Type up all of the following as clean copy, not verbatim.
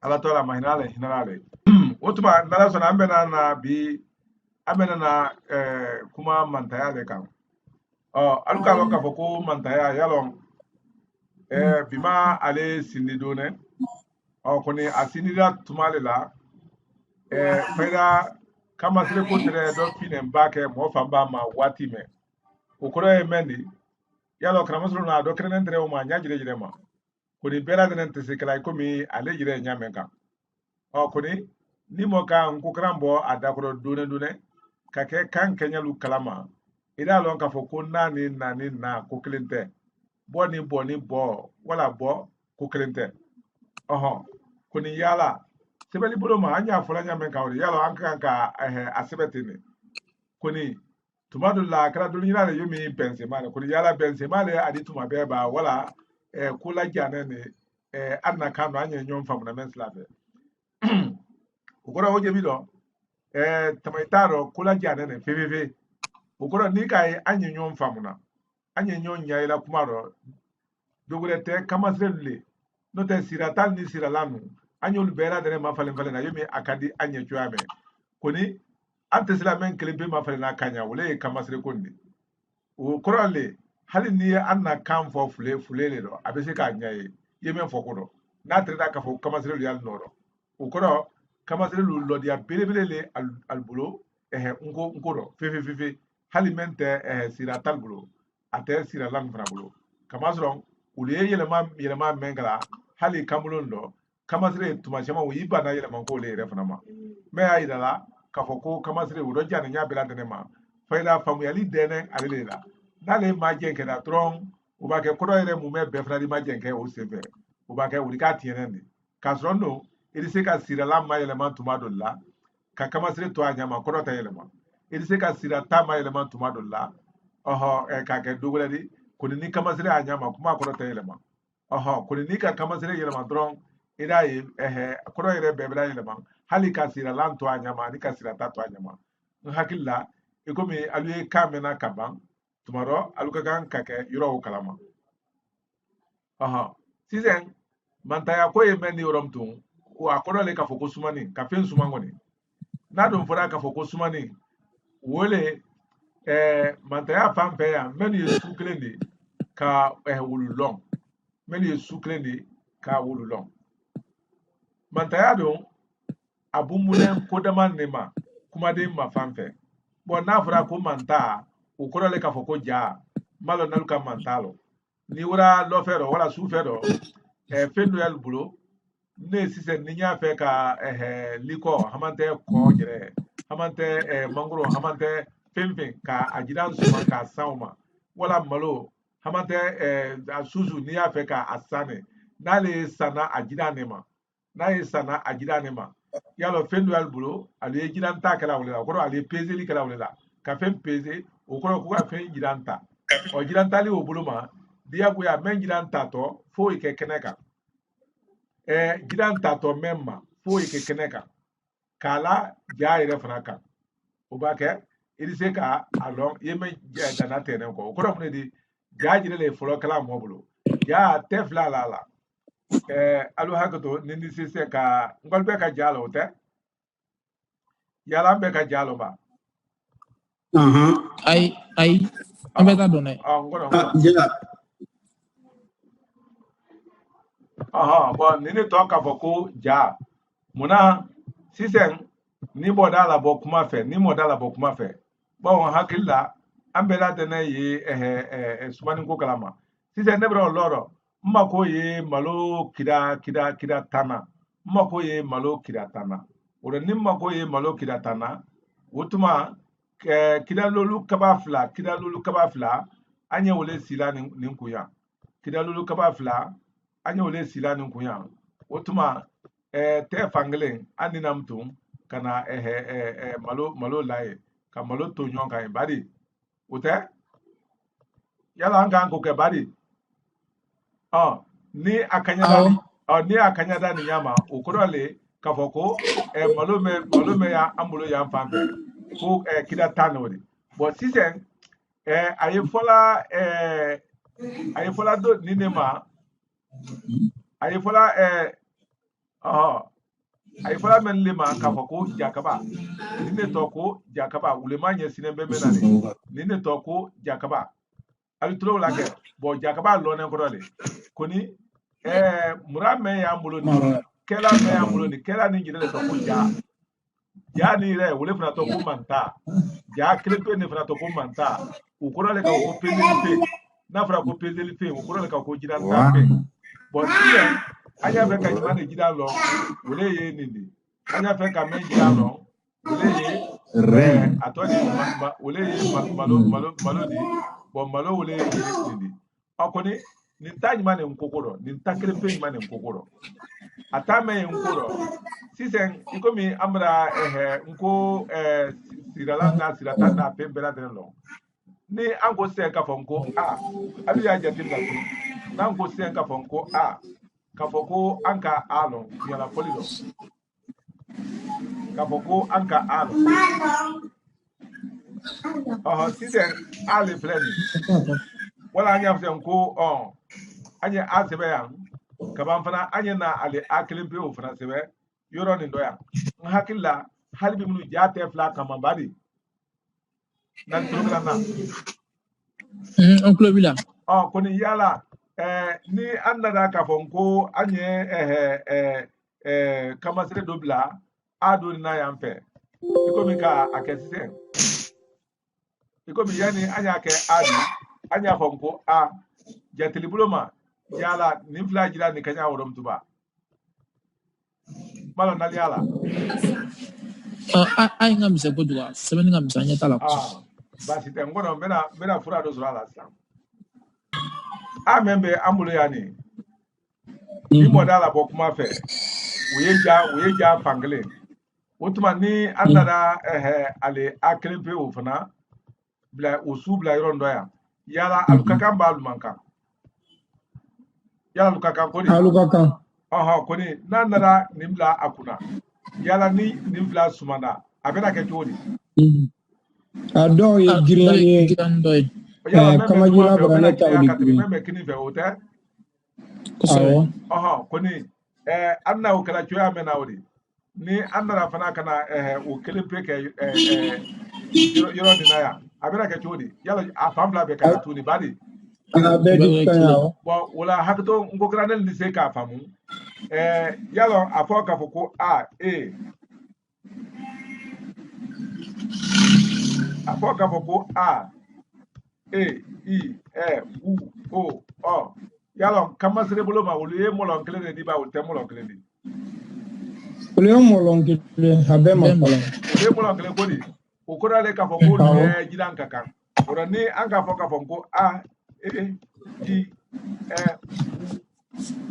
ala tola mahinale hinale utuma nala sona ambena na bi amena na kuma mantaya de kan aluka lonka foko mantaya yalon bima ale sindidone koni asinida tumale la fayda kama sire ko tere do fine mbake mo famba ma wati me ukoro e mendi yalo kramasro na do krenen tere o ma nyajire jire ma koni bela denen tese kala komi ale jire nyamenka koni ni mo ka nkukrambo adakoro dune kake kan kenyalu kalama ida lon ka foko nani na ko klente boni bo wala bo ko klente koni yala sebeli bolo ma anya fola nya men kawri yalo anka asebetini koni tumadu la kala dunyira le yumi Benzema koni yala Benzema le adi tuma beba wala kula jane ne anna kanu anya nyom famu na menslave ukora hoje bido tamaitaro kula jane ne fevefe ukora ni kai anya nyom famu na anya nyon nyaila kumaro dogurete kamasrele no te siratal ni siralanu anyol bera dene ma falen na yomi akadi anye chuame koni ante sila men kelimpe ma falen na kanya wole kamasre kondi o korale hali ni anna kan fo fulele do abese ka nyaye yemen fokodo na treda ka fo kamasre lu yal noro o koro kamasre lu lodia belebelele albulo nkoro fefe hali mente siratal bulo ate siralan fra bulo kamasro uliye yelema mengala hali kamulon do kamasire tumashama wi bana yelema ko le refna ma me ayidala kafoko kamasire wuro jani nya bela dene ma fayda famu yali dene alela nale ma jenke da tron o ba ke kodo yere mu me befra di ma jenke o seve o ba ke wuri ka tiene ni kasrono edise ka sira la ma yelema tumadolla ka kamasire to anya ma kodo ta yelema edise ka sira ta ma yelema tumadolla ka ke dogoladi koni ni kamasire anya ma kuma kodo ta yelema koni ni ka kamasire yelema tron ida ye kodo yere bebela yelema hali ka sira lanto anyama ni ka sira tato anyama hakilla ikomi aluye kamena kaban tumaro aluka kan kake yoro kalama sizen mantaya ko ye men yorom tun o akodo le ka foko sumani ka fen sumangoni na don fora ka foko sumani wole mantaya fampe ya men ye suklendi ka wululong men ye suklendi ka wululong mantaya don abumulen kodaman nema kuma de ma fanfɛ bon n'a fɔra ko manta o kɔrɔ le k'a fɔ ko ja malo nalu ka mantalo ni wura lɔfɛ dɔ wala sufɛ dɔ fɛn dɔ y'ale bolo ne sisan ni y'a fɛ ka likɔ haman tɛ kɔ yɛrɛ haman tɛ mangoro haman tɛ fɛn ka a jira suma k'a san ma wala malo haman tɛ a susu ni y'a fɛ ka a sanne n'ale sanna a jira ne ma n'a ye sanna a jira ne ma yalo fɛn dɔ y'ale bolo ale ye jiranta kɛla wele la o kɔrɔ ale ye peseli kɛla wele la ka fɛn pese o kɔrɔ ko ka fɛn jiranta jirantali o bolo ma diyagoya mɛn jiranta tɔ fo i kɛ kɛnɛ kan jiranta tɔ mɛn ma fo i kɛ kɛnɛ kan k'a la ja yɛrɛ fana kan o b'a kɛ i bɛ se ka a lɔn i ye mɛn danna tɛnɛn kɔ o kɔrɔ mun de di ja jire le fɔlɔ kɛla mɔ bolo ja tɛ fila la la alu haketo ni sise ka ngol be ka jalo te yala be ka jalo ba ai ambeta done ngoro bon ni to ka boko ja muna sisen ni bodala bo kuma fe ni modala bo kuma fe bon hakilla ambela de na ye sumani ko kalama sisen ne bro loro mmako ye malo kida tana mmako ye malo kida tana ore ni mmako ye malo kida tana wutuma kida lolu kaba fla anye wole sila ni kuya kida lolu kaba fla anye wole sila ni kuya wutuma te fanglen anina mtum kana malo laye ka malo to nyon ka badi ute yala anga ko ke badi ni akanyada ni nyama ukurale kafoko malume ya ambulo ya mfambe ko kida tanori but sisen ayefola do ninema ayefola ay fala men lima ka fako jakaba nine toko jakaba ulema nya sinembe menane nine toko jakaba ali tulo lage bo jakaba lone ko dole koni murame ya muloni kela me ya muloni kela ni jide toko ja ni re wule fana toko manta ja klepe ne fana toko manta ukoro le ka ko pezeli na fara ko pezeli pe ukoro le ka ko jidan tampe bo tiye anya fe ka jimane jidan lo wule ye nindi anya fe ka men jidan lo wule ye atoni wule ye malo di bo malo wule ye nindi akoni ni tanyi mane nkokoro ni takre pe mane nkokoro atame nkoro sisen ikomi amra nko sirala na sirata na pembela denlo ni anko se ka fonko ali ya jatim la tu na anko se ka fonko ka foko anka alo yala polido ka foko anka alo sisen ali pleni wala anya fse nko anya asebe yan kaban fana anya na ali akilimpe o fana sebe yoro ni doya hakilla halbi munu jate fla kama badi nan turugla na oncle bila koni yala ni andada ka fonko anye kama sire dobla adu na yampe ikomi ka akese ikomi yani anya ke adu anya fonko jatili buloma yala ni fla jira ni kanya worom tuba malo na yala ai ngam se godwa seben ngam sanya tala basi tengono mena fura do zura la sam membe ambulo yani ni modala bokuma fe weja pangle utuma ni andada ale aklempe ofana bla usubla irondo ya yala alukaka mba alumanka yala alukaka koni koni nandada nimla akuna yala ni nimla sumana abena ke todi ado ye giranye kama jina bana tawdi meme kini fe ote koni anna ukala choya mena odi ni andara fana kana o kelimpe ke yoro dinaya abena ke todi yala afamla be ka tuni badi be dikanya bo wala hakto ngogranel ni se ka famu yalo afoka foko afoka foko I U O O yalo kama sire bolo ma wole molon kele di ba wolte molon kele di wole molon kele habe ma pala wole molon kele ko di o ko dale ka foko jidan kaka ora ni anga foka fonko I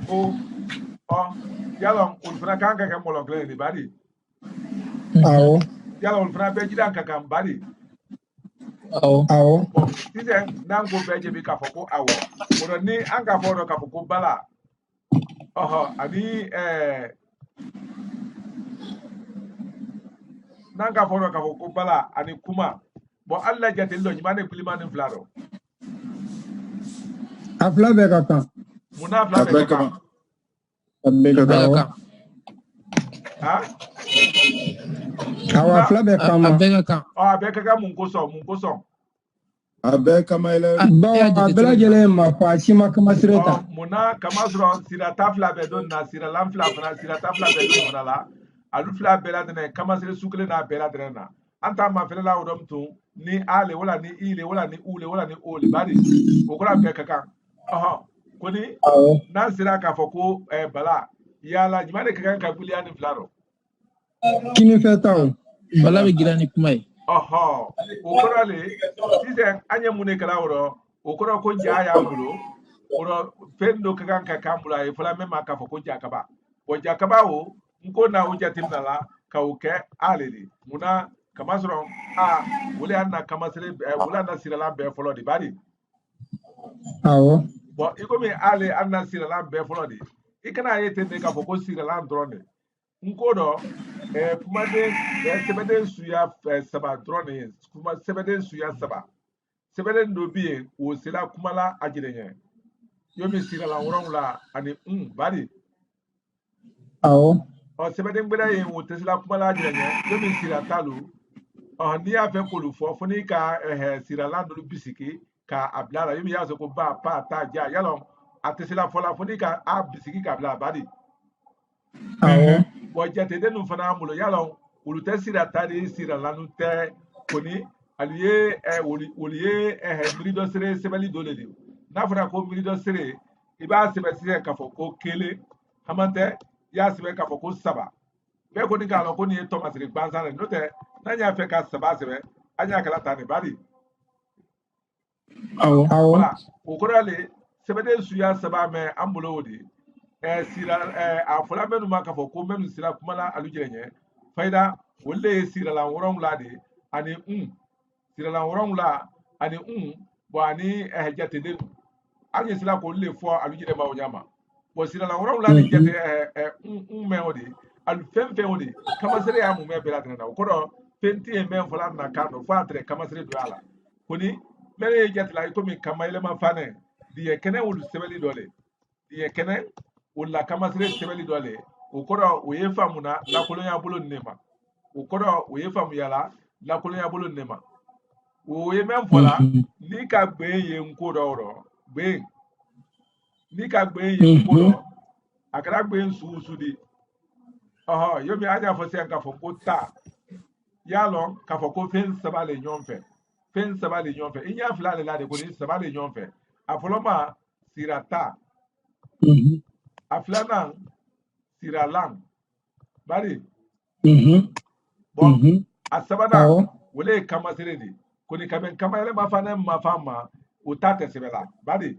U O yalo ulfra kanga ka molon kele di badi yalo ulfra be jidan kaka badi sise nango beje bi ka foko ora ni anga fodo ka foko bala ani nanga fodo ka foko bala ani kuma bo alla jatillo nyimane kulimane flaro afla be kaka muna afla be kaka awa afla be kama be kaka munkoso abe kama ile abela jele ma kwa shima kama sireta muna kama sura sira tafla be don na sira lamfla fana sira tafla be don fana la alu fla be la dene kama sira sukle na be la dene na anta ma fele la odom tu ni ale wala ni ile wala ni ule wala ni ole bari okura be kaka koni na sira ka foko bala yala jimane kaka ka bulia ni flaro kini feta bala be girani kumai okura le sise anya mune kala woro okura ko ya bulo oro pendo kaka kambula e fula mema ka foko jakaba o jakaba o nko na o jatim na la ka o ke aleli muna kama soro wule anna kama sire wule anna sire la be folo di bari bo iko mi ale anna sire la be folo di ikana yete ne ka foko sire la drone nko do kuma de sebeden suya saba drone kuma sebeden suya saba sebeden do bi o sila kuma la ajirenye yomi sira la woron la ani bari o sebeden gbeda ye wo tesla kuma la jira nya yo mi sira talu o ni a fe kolu fo foni ka sira la do bisiki ka ablara yo mi ya so ko ba pa ta ja yalo a tesla fo la foni ka a bisiki ka abla badi Awo. bo jate de nu fana mulo yalo ulu te sira tadi sira la nu te koni aliye woliye mirido sere sebeli dole di na fana ko mirido sere iba sebe sire ka fo ko kele hamante ya sebe ka fo ko saba be ko ni ka lo ko ni Thomas ri gbanza re no te na nya fe ka saba sebe anya kala tani badi Awo. voilà o ko rale sebe de suya saba me ambulo wodi sira a fola menu ma ka fo ko menu sira kuma la alu jirenye faida wolle sira la woron la de ani sira la woron la ani bo ani jate de ani sira ko le fo alu jire ma onyama bo sira la woron la ni jate me odi alu femfe odi kama sere ya mu me bela tena ko do penti e men fola na kado fo atre kama sere do ala koni mere jate la ko mi kama ile ma fane di e kene wulu sebeli dole di e kene wala kama sere sebeli dole o ko do o ye famuna la kolonya bolo nema o ko do o ye famu yala la kolonya bolo nema o ye men fola ni ka gbe ye nko do ro gbe ni ka gbe ye nko do akara gbe nsu di yo mi aja fo se ka fo ko ta ya lo ka fo ko fen sabale nyonfe inya fla le la de ko ni sabale nyonfe afoloma sirata aflana siralang bari bon asabana wole kama sere di ko ni kamen kama ele mafana mafama utate sebela badi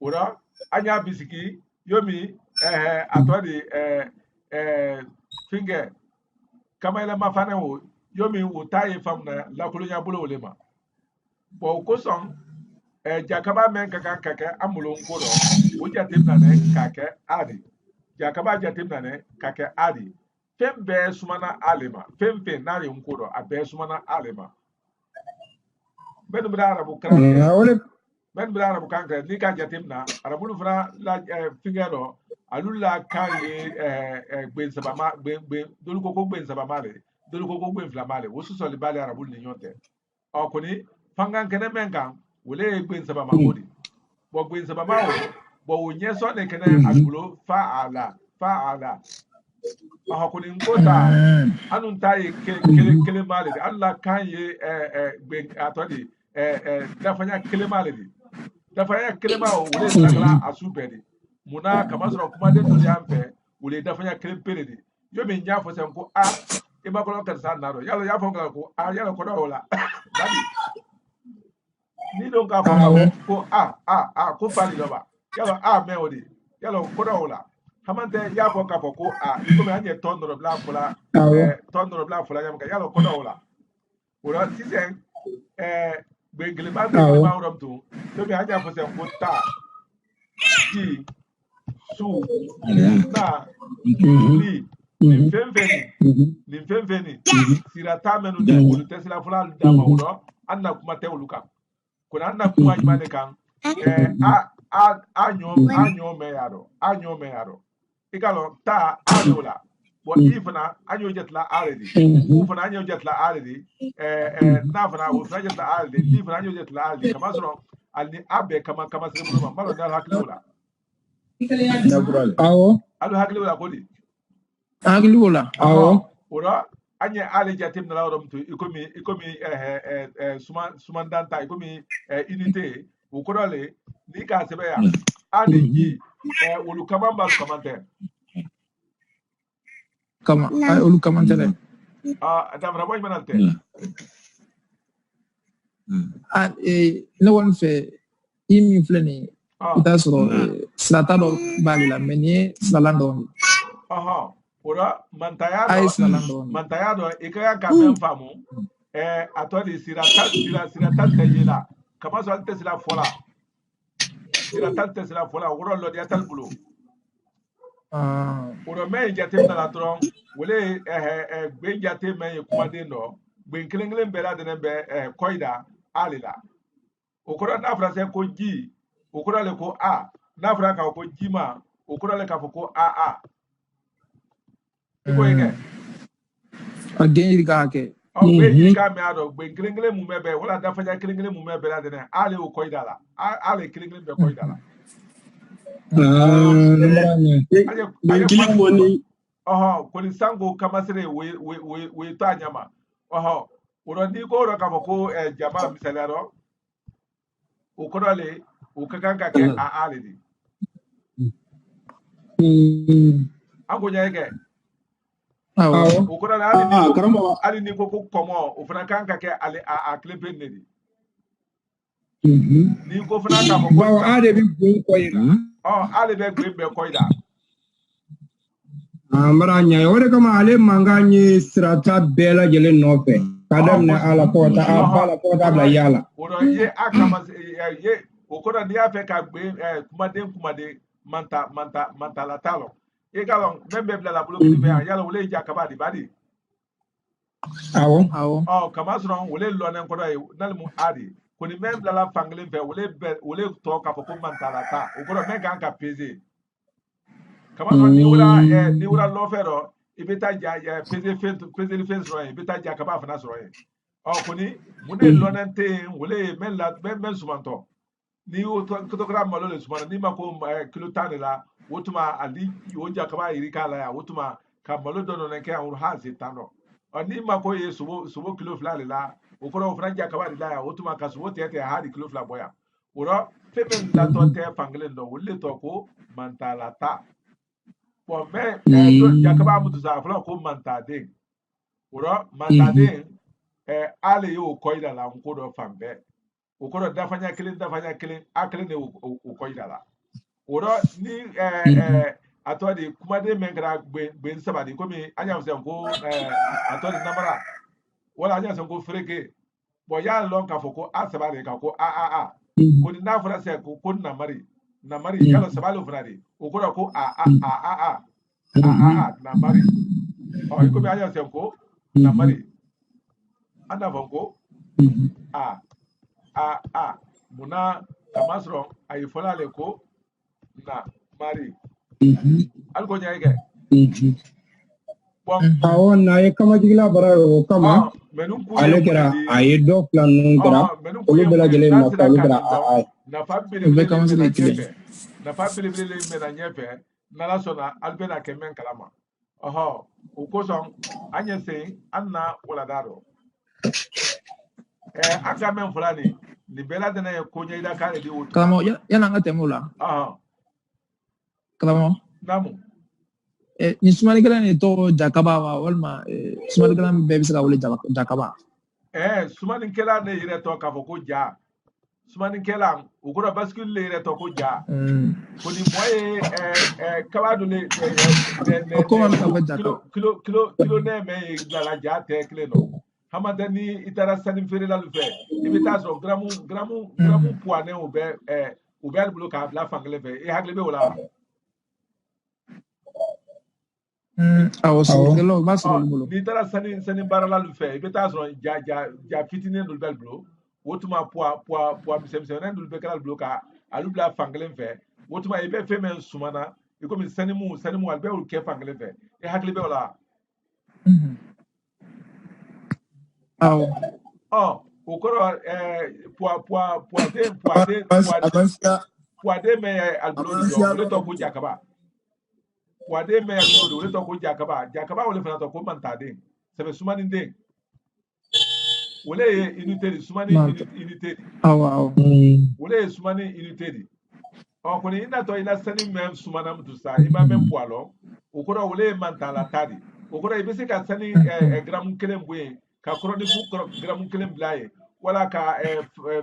ora anya bisiki yomi atwadi finger kama ele mafana wo yomi utaye famna la kolonya bulo wolema bo ko son jakaba men kaka amulo nkoro o jatemna ne kaka adi jakaba jatemna ne kaka adi fembe sumana alema fembe nari nkoro abe sumana alema ben bra arabu kran ben bra arabu kan ni ka jatemna arabu fura la fingero alula kaye gben sabama gben dolu koko gben sabama le dolu koko gben flamale wo so le bale arabu ni nyote okoni fangan kene mengan wole gben sabama wodi bo gben sabama wo bo wonye so ne kene agbulo faala ahokuni nkota anunta ye kele male alla kan ye gben atodi dafanya kele male di dafanya kele ma wole sakala asubedi muna kamasro kuma de to yampe wole dafanya kele pere di yo me nya fo senko e ma ko kan san naro yalo ya fo ko yalo ko do la dadi ni don ka fo ko ko fali loba yalo me odi yalo ko do la hamante ya fo ka fo ko iko me anye tondro bla fula yam ka yalo ko do la ora tisen bengele ba ba rom to me anya fo sen ko ta ti su na li Limfemfeni sirata menu de wolu tesla fula da ma woro anna kuma te woluka kuna anna kuma imane kan anyo me yaro ikalo ta adola bo ifna anyo jetla already ufna anyo jetla already na fna ufna jetla already ifna anyo jetla already kama soro alni abe kama sere mo malo dal haklola Awo. alu haklola kodi agli wala ora anye ale jatim na lawdom to ikomi sumandanta ikomi unité ukorale ni ka sebe ya adiji wolu kamamba kamante kama olu kamantele adamra boy manante ne won fe imi fleni ita so slata do bali la menye salando ora mantayado ikaya ka men famu atodi sirata tayela kama so ante sila fola woro lo dia talbulo ora me jatem na latron wole gbe jatem me kumade no gbe nkelengele mbela de nembe koida alila okora na frase ko ji okora le ko na fra ka ko jima okora le ka ko iko ike again ke o be ka me ado be klingle mu mebe wala da faja klingle mu mebe la de ale o koidala ale klingle be koidala ko ni sango kamasire we to anyama oro ni ko ro ka ko jama misalaro o ko dole o kakanka ke ale di agonya ike o ko dole ali ni ko komo o fana kanka ke ale a klepe nedi ni ko fana ka ko ale bi gun koida ale be koida mara nya o de kama ale manganye strata bela jele nofe kadam ne ala kota abala kota bla yala oro ye akama ye o ko ni afa ka gbe kumade manta la talo e galon membe bla la bloki be yala wole jakaba di badi awo kamasron wole lo nan ko do nalmu adi ko ni membe la fangle be wole to ka ko manta la ta o ko men kan ka peze kamasron ni wura lo fero ibeta ja peze fence ro ibeta jakaba fana soro ko ni mune lo nan te wole men sumanto ni o to malo le sumana ni mako kilo tane la wotuma ali o jakaba irika la ya wotuma ka malo dono ne ke an hazi tano ni mako ye subo kilo flale la o ko fran jakaba la ya wotuma ka subo tete hadi kilo fla boya oro femen la to te fangle ndo wole to ko mantalata po me jakaba mutu sa fla ko mantade oro mantade ale yo koida la nko do fambe ukoro dafanya kilin akilin ne ukoida la oro ni atodi kumade mengra gbe sabadi komi anya se ko atodi namara wala anya se ko freke bo ya lon ka foko asabade ka ko ko ni na fura se ko namari ya lo sabalo frade ukoro ko namari ikomi anya se ko namari anda fonko muna kamasro ay folale ko na mari alko nyaige awo na ye kama jigila bara o kama ale kera aye do plan nun kera olu bela jele na fa olu kera na fa bele me na nyefe na la sona albena kemen kalama o ko son anya se anna wala daro aka men fulani ni bela dana ya konya ida kare di wutu kalamo yana ngate mula kalamo namu ni sumani kala ni to jakaba wa walma sumani kala be bisa wole jakaba sumani kala ne yire to ka foko ja sumani kala ukura bascule le yire to ko ja ko ni moye kala do le kilo ne me la ja te kleno hamadani itara sanin fere la lufe ibita so gramu poane ube albulo ka la fangle fe hagle be wala awo so kelo ba so lulo ni tara sanin bara la lufe ibita so ja fitine no belblo wotuma poa bisemse na ndul be kala albulo ka alubla fangle fe wotuma ibe fe men sumana ikomi sanimu albe ul ke fangle fe hagle be wala ukoro poade me albulo do wole to ko jakaba poade me albulo wole to ko jakaba wole fana to ko mantade sebe sumani ndeng wole unité sumani unité wole sumani unité ko ni ina to ina sani mem sumana mtu sa iba mem poalo ukoro wole mantala tadi ukoro ibisi ka sani gram kelen bwe ka koroni fu gram kelen blaye wala ka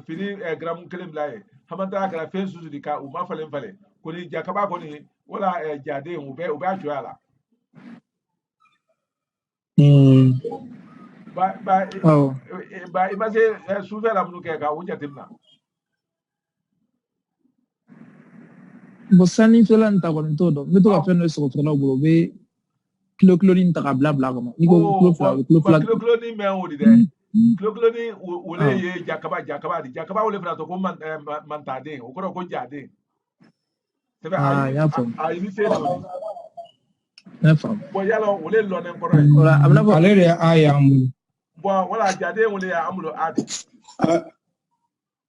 fini gram kelen blaye hamanta ka fe suzu di ka uma falen fale ko ni jakaba ko ni wala jade ube ajoala ba ibase suve la munu ke ka wujatimna bosani fela nta ko ntodo meto ka feno so ko no bro be kilo ni nta ka bla ko ni ko kilo ni me wodi de kilo ni wole ye jakaba wole fana to ko mantade o ko jade sebe ya fo ini se do Bon yalo wole lo nen koro ale de a yamul bon wala jade wole ya amulo adi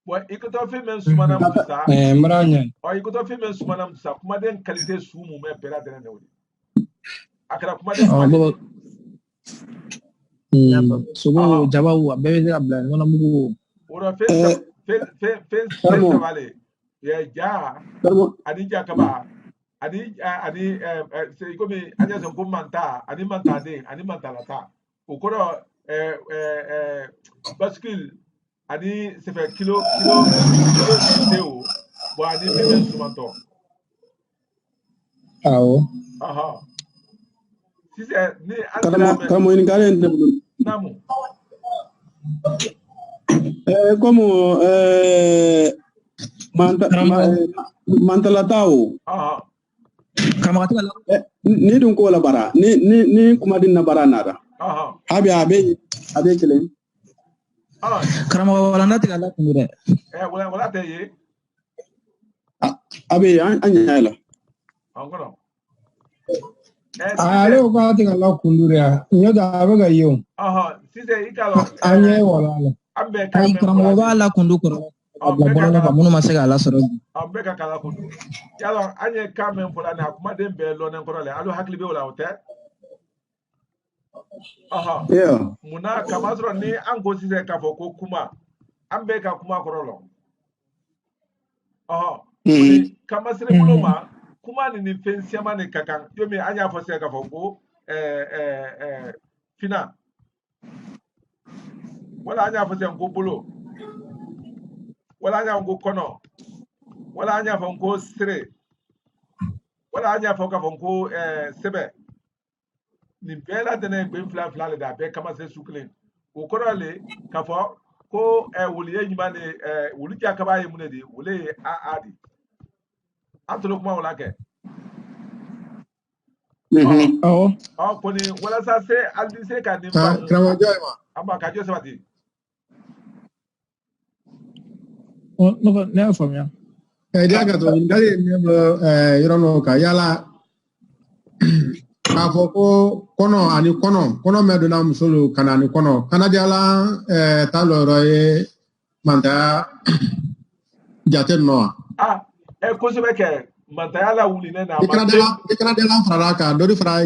bon ikoto fi men sumana mtusa mbranya o ikoto fi men sumana mtusa kuma den qualité sumu me bela den ne wole akara kuma den sogo jabawu abebe abla nona mugo ora fe vale ya ja adi jakaba adi se ikomi anya so manta adi manta de adi manta lata okoro bascule adi se fait kilo teo bo adi fi men sumanto aha si c'est ni kamo in garen namu como mantalatao ni dun ko la bara ni kuma din na bara nada abe kelen karama wala ndati ala kumure wala te ye abe anya la encore ale ko ati ala kundure nyoda abe ga yo si c'est ikalo anya wala ambe ay karama wala kundu ko abla ka munu masega ala soro ambe ka kala kundu yalo anye kamen fola na kuma den be lo nen korole alu hakli be wala hotel muna kamazro ni ango sise ka foko kuma ambe ka kuma korolo kamasre buloma kuma ni fensiama ni kakan yomi anya fose ka foko fina wala anya fose ngo bulo wala anya ngo kono wala anya fonko sire wala anya foka fonko sebe ni bela dene gbe fla le da be kama se suklen o korole ka fo ko wuliye nyima ne wuli ja ka ba yemu ne di wule di atolo kuma wala ke ko ni wala sa se aldi se ka ni ba amba ka jo sabati no ne famia dia ka to ngale membo yorono ka yala ka fo ko kono me do na musolo kana ni kono kana jala ta loro e manda jate no ko se be ke manda yala wuli ne na ikra de la frara ka do di fra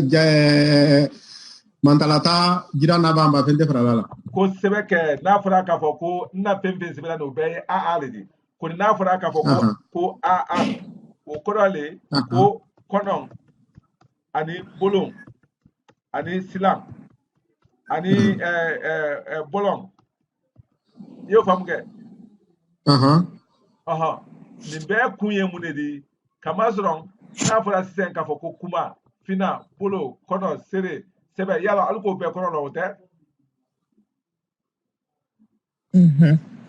mantalata jira na bamba fende frara la ko se be ke na fra ka fo ko na pembe se be no be le ko na fra ka fo ko o korale ko kono ani bolon ani silam ani bolon yo famke ni be kunye munedi kamazron na fara sisen ka foko kuma fina polo kono sere sebe yala alko be kono no te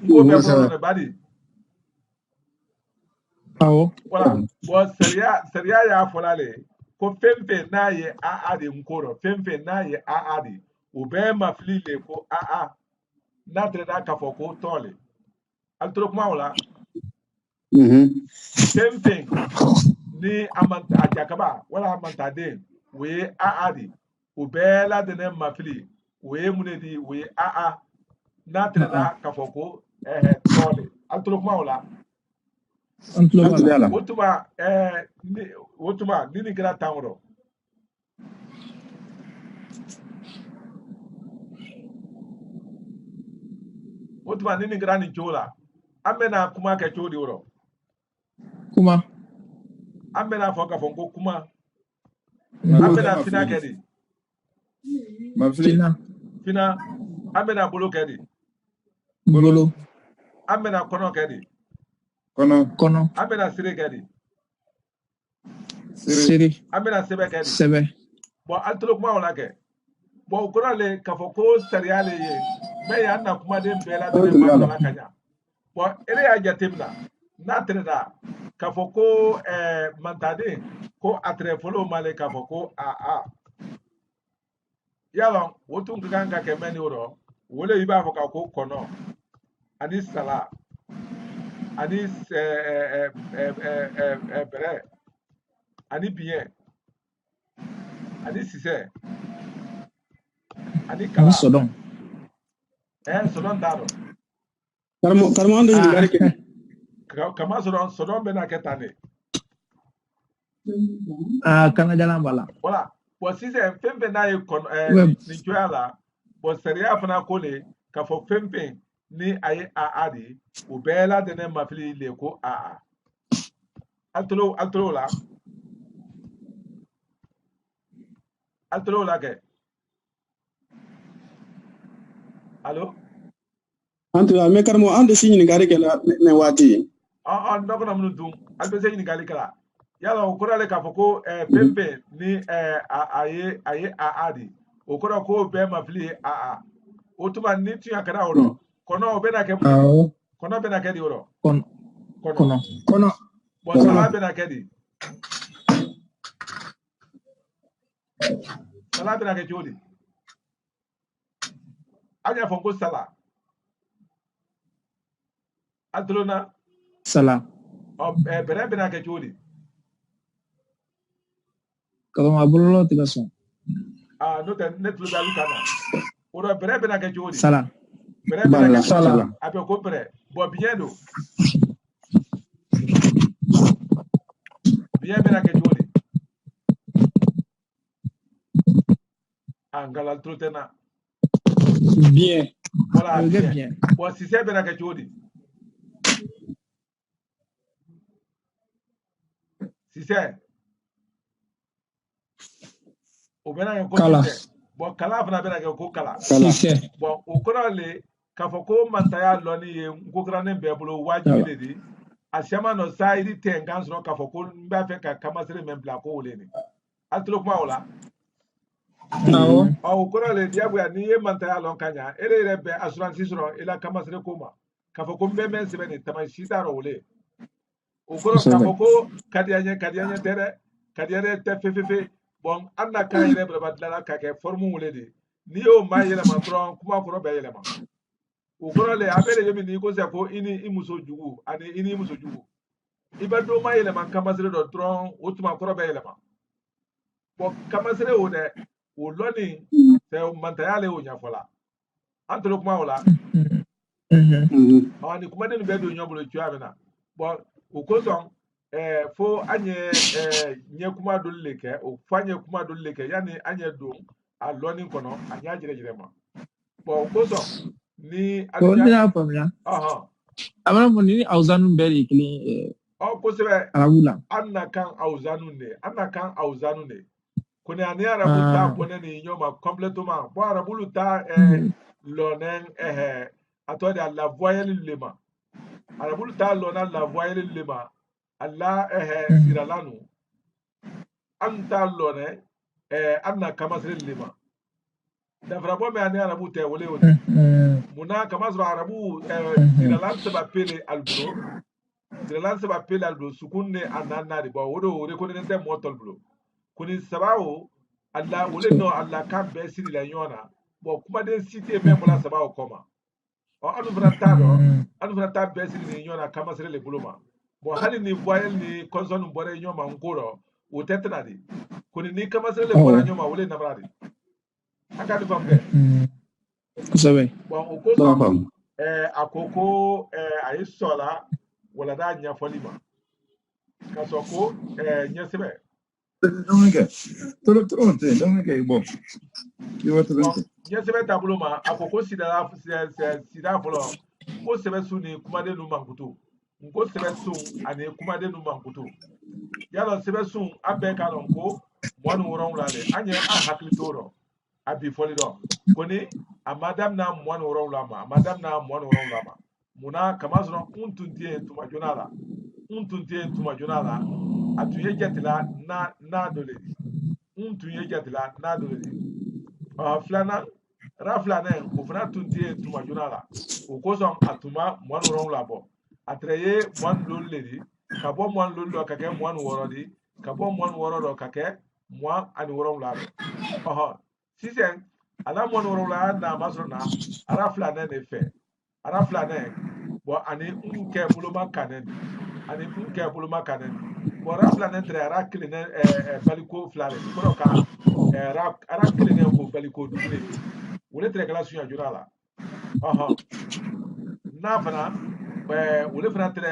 ngo be kono ne badi voilà bo seria ya folale ko fempe na ye de nkoro fempe na ye de ube ma flile ko na treda ka foko tole altro kuma wala fempe ni amanta ajakaba wala amanta de we de ube la de ne ma fli we munedi we na treda ka foko tole altro kuma wala wotuma nini kira tamro wotuma nini kira ni chola amena kuma ke chodi woro kuma amena foka fonko kuma amena fina kedi fina amena bolo kedi bolo amena kono kedi kono amena sire kedi siri amena sebe kedi sebe bon altro kuma wala ke bon korale ka foko seriale ye me ya na kuma de bela de ma kanya bon ele ya jatemna na treda ka foko mantade ko atre folo male ka foko yalo wotun ganga ke meni oro wole iba foka ko kono ani sala ani bere ani bien ani sise ani kala sodon sodon daro karmo ando ni gari ke kama sodon bena ketane kana jalan bala voilà bon sise fembe na ye kon ni joala bon seria fana ko le ka fo fembe ni aye aadi o bela de ne mafili le ko a altro la ke allo antu me karmo ando si ni gari ke la ne wati ndoko na munu dum albe se ni gali kala yala o kora le ka fo ko fembe ni aye aadi o kora ko be mafili a o tuba ni tu akara oro kono bena ke kono bena ke di oro kono bon sala bena ke di sala bena ke jodi anya fonko sala adrona sala bere bena ke jodi kalau mabullo tiga son no te netlu dalu kana oro bere bena ke jodi sala bere bena ke sala abe ko bere bo biendo bien bena ke jodi angala trotena bien voilà bien bon si c'est bena ke jodi si c'est o bena ke ko si bon kala fana bena ke ko kala bon o kora le ka fo ko mantaya loni ye ko grane be bolo wajibi le di asiama no saidi tengan so ka fo ko mba fe ka kamasere membla ko le ni atlo kuma wala o kora le diabu ya ni ye mantaya lon kanya ere be assurance so ila kamasere ko ma ka fo ko mbe men sebe ni tamashita ro le o kora ka fo ko kadiyanye tere kadiyane te fefe bon anna kan yele bra badala ka ke formu wole di ni o ma yele ma tron kuma koro be yele ma o koro le abele yemi ni ko se ko ini imuso jugu ani ini imuso jugu ibado ma yele ma kamasere do tron o tuma koro be yele ma bon kamasere o de o loni se o mantayale o nya fola antro kuma wala ani kuma de be do nyobolo tu amena bon o ko son fo anye nye kuma dolle ke o fanye kuma dolle ke yani anye do a loni kono anya jire ma bon ko so ni anya pamya amana mo ni auzanu beri kili ko sebe arabula anna kan auzanu ne kone ani arabu ta kone ni nyoma complètement bon arabulu ta lonen atodi la voyelle lema arabulu ta lona la voyelle lema alla siralanu anta lone anna kamasre lema dafra bo me ani arabu te wole wole muna kamasro arabu siralan se ba pele albulo siralan se ba pele albulo sukunne anana de bo wodo wore ko ne te motol bulo kuni sabawo alla wole no alla kan be sirila yona bo kuma den cité même la sabawo koma o anu fana ta be sirila yona kamasre le buloma bon hali ni voyelle ni consonne bore nyoma ngoro o tetna di kuni ni kamasre le bora nyoma wole nabradi akadi famke sabe bon o ko so akoko ayisola wala da nya folima kasoko nyesebe Dominique bon nyesebe tabulo ma akoko sida folo ngo sebe su ni kumade nu mankutu ngo sebe su ani kumade nu mankutu yalo sebe su abe kalon ko mwanu woron lale anye a hakli toro abi foli do koni amadam na mwanu woron lama muna kamasro untuntie tuma jonala atuye jetila na doledi untunye jetila na doledi flana raflana o fana tuntie tuma jonala o koson atuma mwanu woron labo atreye mwanu loledi kabo mwanu lolo kake mwanu worodi kabo mwanu worodo kake mwa ani woron labo sisen ala mwanu woron la na masrona raflana ne fe raflana bo ani unke buluma kanen ani unke buluma kanen bo raflana entre ara kline baliko flare koroka ara kele ne ko bali ko dubule wole tere kala suya jurala na fana wole fana tere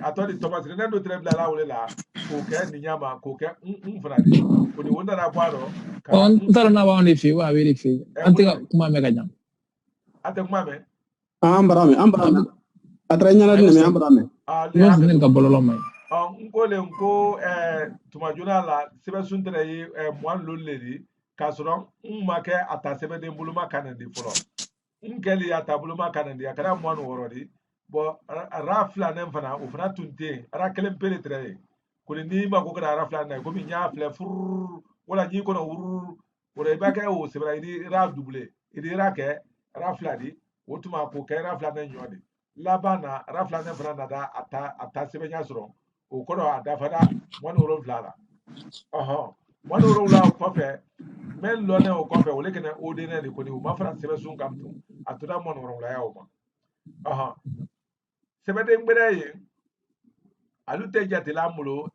atodi Thomas ne do tere bla la wole la ko ke ni nyama ko ke fana di ko ni wonda na bwaro on tara na ba on fi wa we fi antiga kuma me ganyam ate kuma me ambarame atra nyala ne me ambarame no nen ka bololo may ngole ngo tuma juna la sebe suntere yi mwan lolleri kasoro make ata sebe de buluma kanandi folo ngeli ata buluma kanandi akara mwan worodi bo rafla nem fana o fana tunte ara kelem peletre kuli ni ma ko kana rafla na ko mi nya fle fur wala ni ko no wur wala ba ka o sebe idi ra double idi ra ke rafla di wotuma ko ke rafla na nyodi labana rafla nem fana da ata sebe nya soro o kono adafada mwana oro vlala mwana oro la kofe men lone o kofe o lekene o de ne ko ni o mafra sebe sun kamtu atoda mwana oro la ya o ma sebe de ngbere yi alute jatila mulo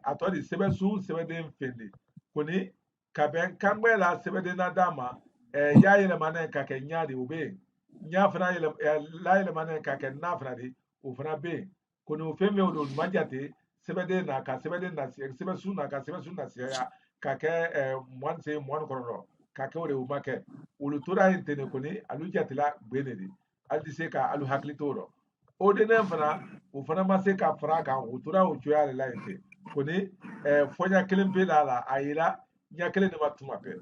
atodi sebe sun sebe de mfende koni kaben kangbe la sebe de na dama ya yele mane ka ke nyaadi obe nya fana yele la yele mane ka ke na fana di o fana be koni o feme o do majate sebede na ka sebede na sebe su na ka sebe su na ya ka ke mwanse mwan kororo ka ke o de o make ulutura intene koni alu jatila benedi aldise ka alu haklitoro o de na fana o fana mase ka fara ka utura o choya la inte koni fonya kelembe la ayira nya kele ne matuma pe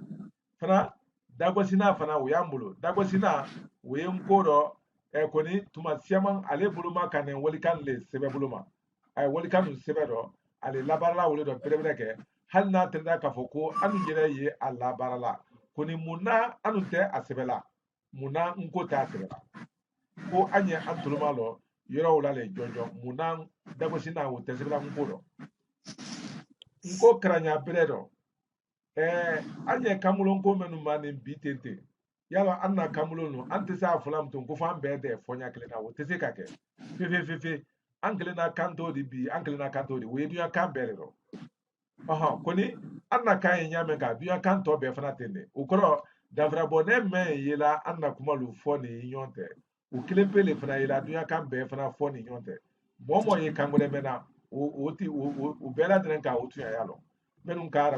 fana dagosina fana o yambulo dagosina o yenkoro koni tuma siaman ale buluma kanen walikan le sebe buluma ay walikanu sebe do ale labarala wole do perebre ke hal na tenda ka foko anu jere ye alla barala koni muna anu te asebela muna nko ta asebela ko anye antuluma lo yoro wala le jojo muna dagosina o te sebela nko do nko kranya bredo anye kamulo nko menu mani bitente yalo anna kamulo no ante sa fulam to ko fam be de fonya klena wo te se kake fe angle na kanto di bi angle na kanto di we duya kan bere ro koni anna kan nyame ka duya kanto be fana tende ukoro davra bone me yela anna kuma lu foni nyonte u kilempele fana yela duya kan be fana foni nyonte momo ye kangore mena u bela drenka utu ya yalo menun ka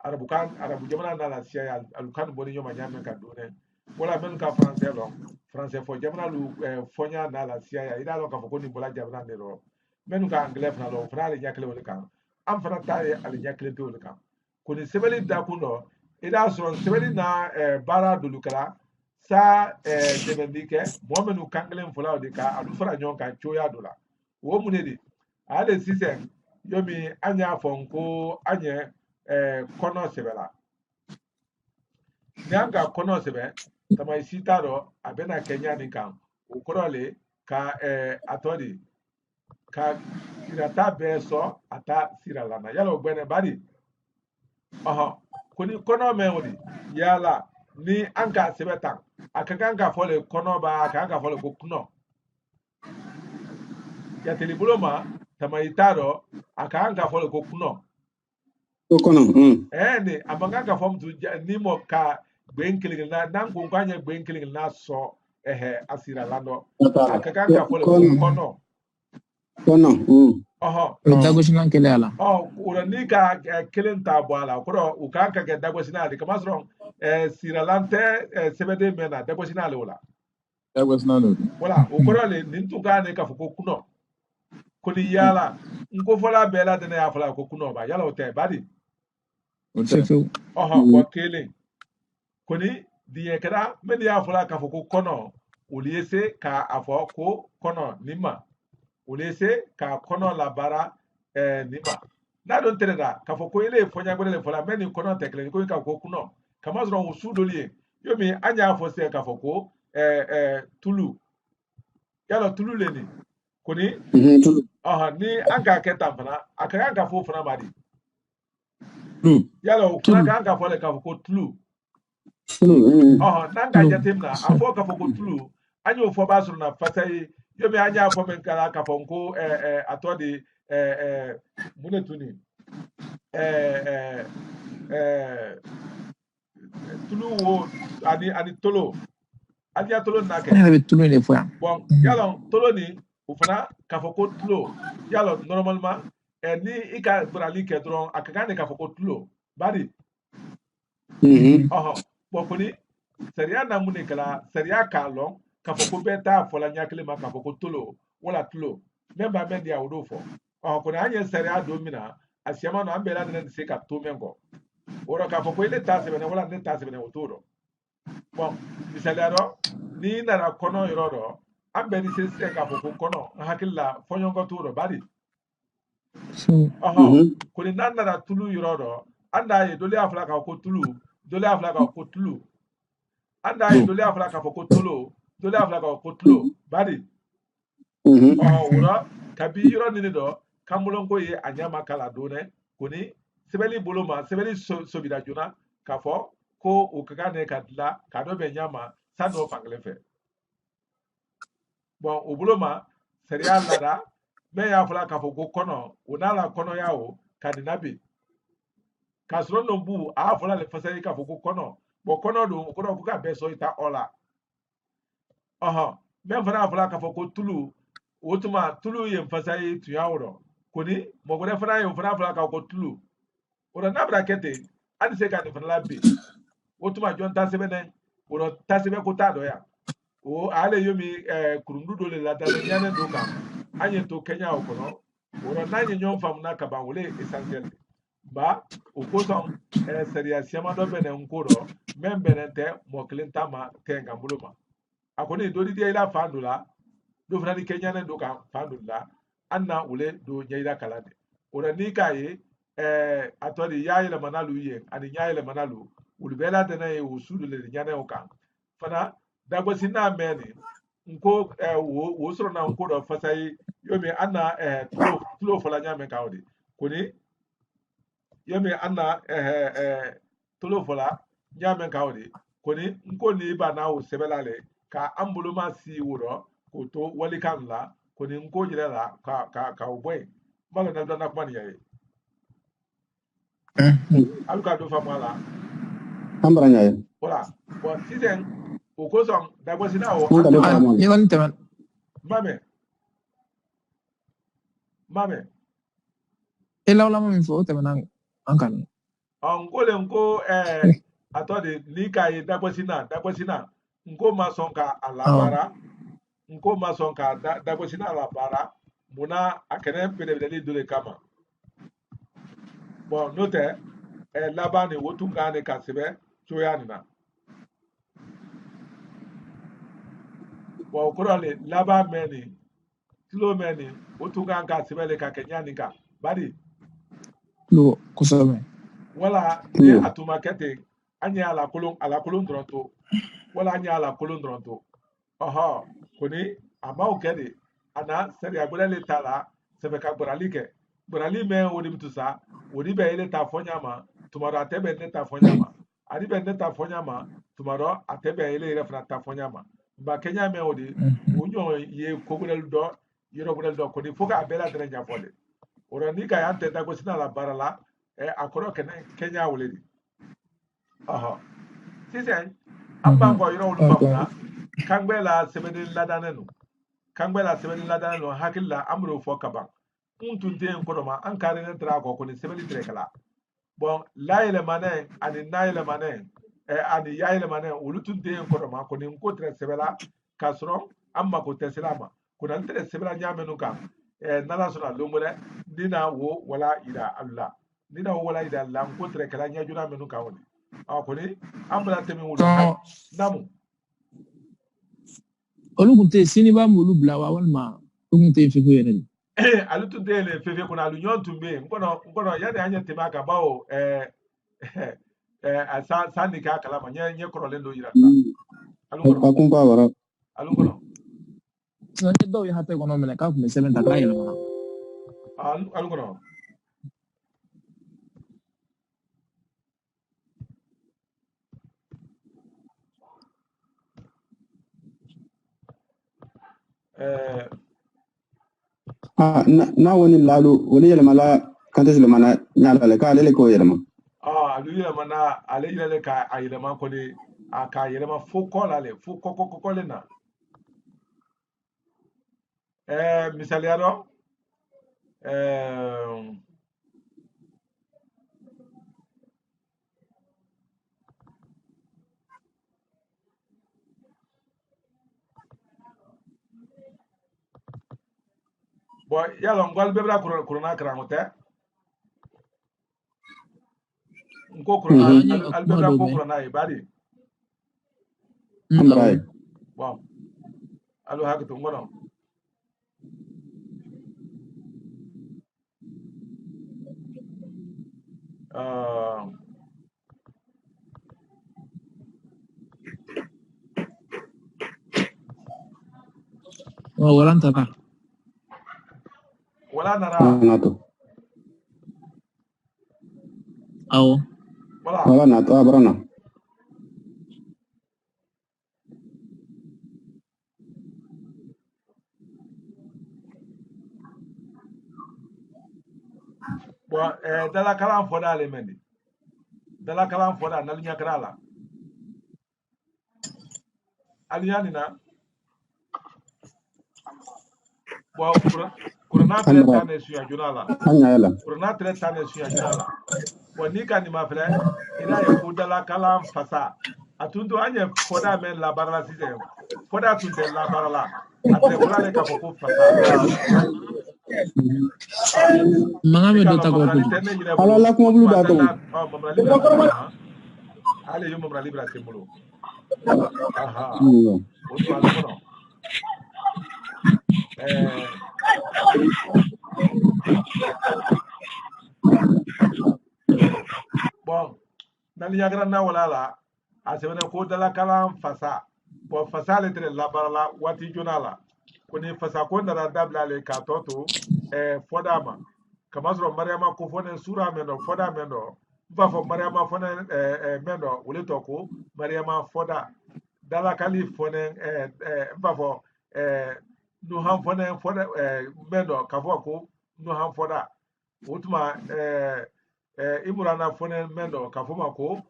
arabu jamana na la sia alukan boni nyoma nyame ka done wala menun ka français lo français fo jamana lu fonya na la sia ya ida lo ka foko ni bola jamana ne ro menu ka anglais fana lo fana le nyakle wole kan am fana taye ale nyakle to wole kan ko ni sebeli da kuno ida so sebeli na bara dulukala sa demendike mo menu kangle fo la de ka adu fara nyon ka choya dola wo munedi ale sisen yomi anya fonko anye kono sebela nyanga kono sebe tama isita do abena Kenya ni kan ukorole ka atodi ka sirata beso ata siralana yalo gbene badi koni kono meodi yala ni anka sebe tan akanga fole kono ba akanga fole ko kuno ya telibuloma tama itado akanga fole ko kuno ni amanga fom tu ni mo ka gbenkele na nango kwanye gbenkele na so asira lando akakanga fole kono dagosina kele ala ura ni ka kelen tabo ala koro ukaka ke dagosina ali kama sron sira lante sebede mena dagosina ali wala dagosina no wala ukoro le nintuka ne ka foko kuno koni yala ngo fola bela de ya fola ko kuno ba yala ote badi wakele koni diye kada meni ya fola ka foko kono uliese ka afo ko kono nima uliese ka kono la bara nima na don tereda ka foko ile fonya gbele fola meni kono tekle ko ka ko kuno kama zro usudolie yomi anya afo se ka foko tulu yalo tulu leni koni ni anga keta fana akaka ka fo fana madi yalo kuna anga fo le ka foko tulu nanga jatemna afo ka foko tulu anyo fo basuru na fasai yomi anya fo men kala ka fonko atodi munetuni tulu wo ani tolo adia tolo na ke tulu ne fo bon yalo tolo ni o fana ka fɔ ko tulo yalo normalement ni i ka brali kɛ dɔrɔn a ka kan de ka fɔ ko tulo bari bon koni sariya na mun de kɛla sariya k'a lɔn ka fɔ ko bɛɛ t'a fɔla ɲɛ kelen ma ka fɔ ko tolo wala tulo même ba mɛn di a o do fɔ koni an ye sariya don min na a siyama no an bɛɛ lajɛlen tɛ se ka to mɛn kɔ o rɔ k'a fɔ ko ne t'a sɛbɛnɛ wala ne t'a sɛbɛnɛ o t'o dɔn bon misaliya dɔ n'i nana kɔnɔ yɔrɔ dɔ an bɛɛ ni se k'a fɔ ko kɔnɔ n hakili la fɔɲɔgɔnkɔ t'o dɔn bari koni n'an nana tulu yɔrɔ dɔ an n'a ye dole y'a fɔla k'a fɔ ko tulu dole y'a fɔla k'a fɔ ko tulu an n'a ye dole y'a fɔla k'a fɔ ko tolo dole y'a fɔla k'a fɔ ko tulo bari o rɔ kabi yɔrɔ ɲini dɔ kanbolonko ye a ɲɛ ma kala don dɛ koni sɛbɛnni bolo ma sɛbɛnni sobira joona k'a fɔ ko o ka kan ne ka dilan k'a dɔ bɛn ɲɛ ma sanni o fankelen fɛ bon o bolo ma sariya lada mɛ y'a fɔla k'a fɔ ko kɔnɔ o n'a la kɔnɔya o ka dina bi k'a sɔrɔ n'o bu a y'a fɔla le fasa ye k'a fɔ ko kɔnɔ bon kɔnɔ don o kɔrɔ ko ka bɛɛ sɔn i ta ɔ la mɛ fana y'a fɔla k'a fɔ ko tulu o tuma tulu ye fasa ye tun y'a wɔrɔ koni mɔgɔ wɛrɛ fana ye o fana fɔla k'a fɔ ko tulu o rɔ n'a bɛna kɛ ten an tɛ se ka nin fana la bi o tuma jɔn ta sɛbɛn dɛ o rɔ ta sɛbɛn ko t'a dɔ yan o ale yo mi kurundu do le la dalen ɲanen do kan an ye to kɛɲa o kɔnɔ o rɔ n'an ye ɲɔgɔn faamuna ka ban o le essentiel ba o kosɔn sariya siyama dɔ bɛnɛ n ko rɔ min bɛnɛ tɛ mɔgɔ kelen ta ma tɛ nka bolo ma a kɔni dɔ di diya i la fan do la do fana ni kɛ ɲanen do kan fan do la an na o le do ɲɛ yira kalan de o rɔ n'i k'a ye a tɔ de y'a yɛlɛmana lu ye ani y'a yɛlɛmana lu olu bɛɛ la dɛnɛ ye o su do le ɲanen kan fana dagosi n'a mɛn ni nko wo sɔrɔ na nko dɔ fasa ye yomi an na tulo fɔla ɲa mɛn k'aw de koni yomi an na tulo fɔla ɲa mɛn k'aw de koni nko ni ba n'a o sɛbɛla le ka an bolo ma si wo rɔ k'o to walikan la koni nko yɛrɛ la ka o bɔ yen n b'a dɔn na kuma nin ye a bɛ ka dɔ faamu a la an bara ɲa ye voilà bon sisan o kosɔn dagosi n'a o ɲɔgɔn tɛmɛ mamɛ e lawulama min fɔ o tɛmɛna an kan nko le nko a tɔ de ni k'a ye dagosi na nko ma sɔn ka a labaara nko ma sɔn ka dagosi na labaara munna a kɛnɛ belebeleli do le kama bon n'o tɛ laban ni o tun kan de ka sɛbɛn cogoya nin na bon o kɔrɔ le laban mɛn ni tulo mɛn ni o tun kan ka sɛbɛn le ka kɛ ɲani kan bari kosɛbɛ wala ni a tun ma kɛ ten an ye a lakolon dɔrɔn to wala an ye a lakolon dɔrɔn to koni a m'aw kɛ de a na sariya gbɛdɛ le t'a la sɛbɛ ka gbɛrali kɛ gbɛrali mɛn o de bi tu sa o de bɛ ele ta fɔ ɲa ma tuma dɔ a tɛ bɛn ne ta fɔ ɲa ma a de bɛ ne ta fɔ ɲa ma tuma dɔ a tɛ bɛn ele yɛrɛ fana ta fɔ ɲa ma ba kɛɲa mɛn o de o ɲɔgɔn ye ko wɛrɛ dɔ yɔrɔ wɛrɛ dɔ kɔni fo k'a bɛɛ lajɛlen ɲɛfɔ de o rɔ ni ka y'an tɛ dagosi na la baara la a kɔrɔ kɛɲa wele de sisan an b'an kɔ yɔrɔ olu faamuna kangbɛ la sɛbɛnni ladannen no hakili la an b'o fɔ ka ban n tun tɛ yen kɔnɔ an kari ne tɛra a kɔ kɔni sɛbɛnni tɛrɛ kɛla bon layɛlɛmanen ani nayɛlɛmanen ani yayɛlɛmanen olu tun tɛ yen kɔnɔ kɔni n ko tɛrɛ sɛbɛla k'a sɔrɔ an mako tɛ sira ma kɔni an tɛrɛ sɛbɛla ɲa minnu kan n'ala sɔnna don wɛrɛ ni na wo wala yira alu la ni na wo wala yira alu la n ko tɛrɛ kɛla ɲɛ joona minnu kan kɔni kɔni an bɛna tɛmɛ wolo namu olu tun tɛ sini b'a m'olu bila wa walima o tun tɛ fiko yɛrɛ de alu tun tɛ yen fefe kɔnɔ alu ɲɔgɔn tun bɛ yen n kɔnɔ yanni an ye tɛmɛ a kan bawo san ni k'a kalama ɲɛ kɔrɔlen dɔ yira alu kɔnɔ sisan ni dɔw ye hatɛ kɔnɔ minɛ k'a tun bɛ sɛbɛn ta k'a yɛlɛmana alu kɔnɔ na wani lalo wani yɛlɛmala kante Sulemana nyala le ka le ko yerema alu yelema na ale yele ka ayelema ko de aka yelema fo ko la le fo ko le na misaliya dɔ bon yala ngwal bebra kurona karango te nko kurona al bebra ko kurona ibadi bon alu hakito ngono wala ntaka wala nara nato awo wala nato abrana bon dala kalan foda le mendi dala kalan foda nalunya krala aliyani na bon kurna treta ne suya junala kurna treta ne suya junala bon ni kan ma frère ina ya ko dala kalan fasa atunto anye foda men la barala sise foda tunte la barala atre foda le ka ko fasa mangame do ta ko ala la ko bulu da to mamra libra ale yo mamra libra simbolo aha o to ala kono bon nali yagra na wala la asebena ko dala kalam fasa bon fasa le tre la barala wati jonala koni fasa ko ndara dabla le ka toto fodama kamasro mariama ko fonen sura meno foda meno va fo mariama fonen meno wole toko mariama foda dala kali fonen va fo no han fonen foda meno kafo ko no han foda utuma imurana fonen meno kafo mako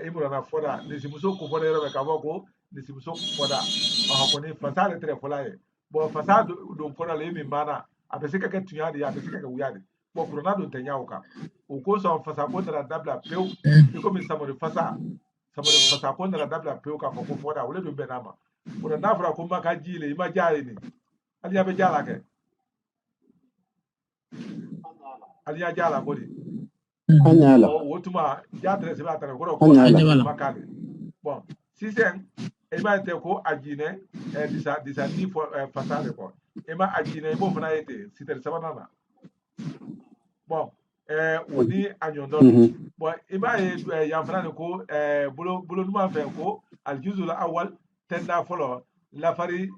imurana foda nisimuso ko fonen rebe kafo ko nisimuso foda ko ni fasa le tre fola ye bon fasa do kono le mi mana apesika ke tuyadi ya apesika ke wuyadi bon coronado tenya oka o ko so fasa ko dara dabla peu e ko mi samori fasa ko dara dabla peu ka ko foda wole do benama ko na fara ko maka jile ima jaare ni ali abe jala ke ali ya jala ko di anyala wotuma jatre se ba tare ko makale bon si sen e ba te ko ajine disa ni fasa le ko ema ajine bo fana yete sitere sabanana bon woni anyondo bon ema ya fana ko bolo numa fe ko aljuzul awal tenda folo la fari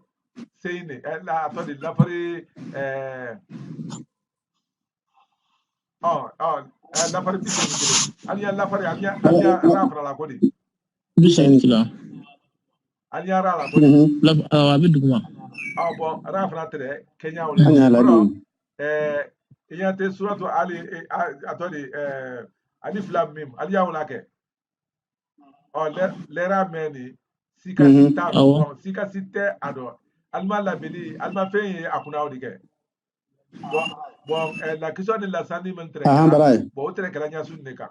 seine la atodi la fari la fari bisini aliya la fari aliya rafra la kodi bisini kila aliya ra la kodi la abiduma bon rafra tere Kenya wala il y a des suratu ali atoli alif lam mim aliya wala ke lera meni sika sita bon sika site ado alma labeli alma fe akuna odike bon la question de la sandi mentre bon tere kala nya sunne ka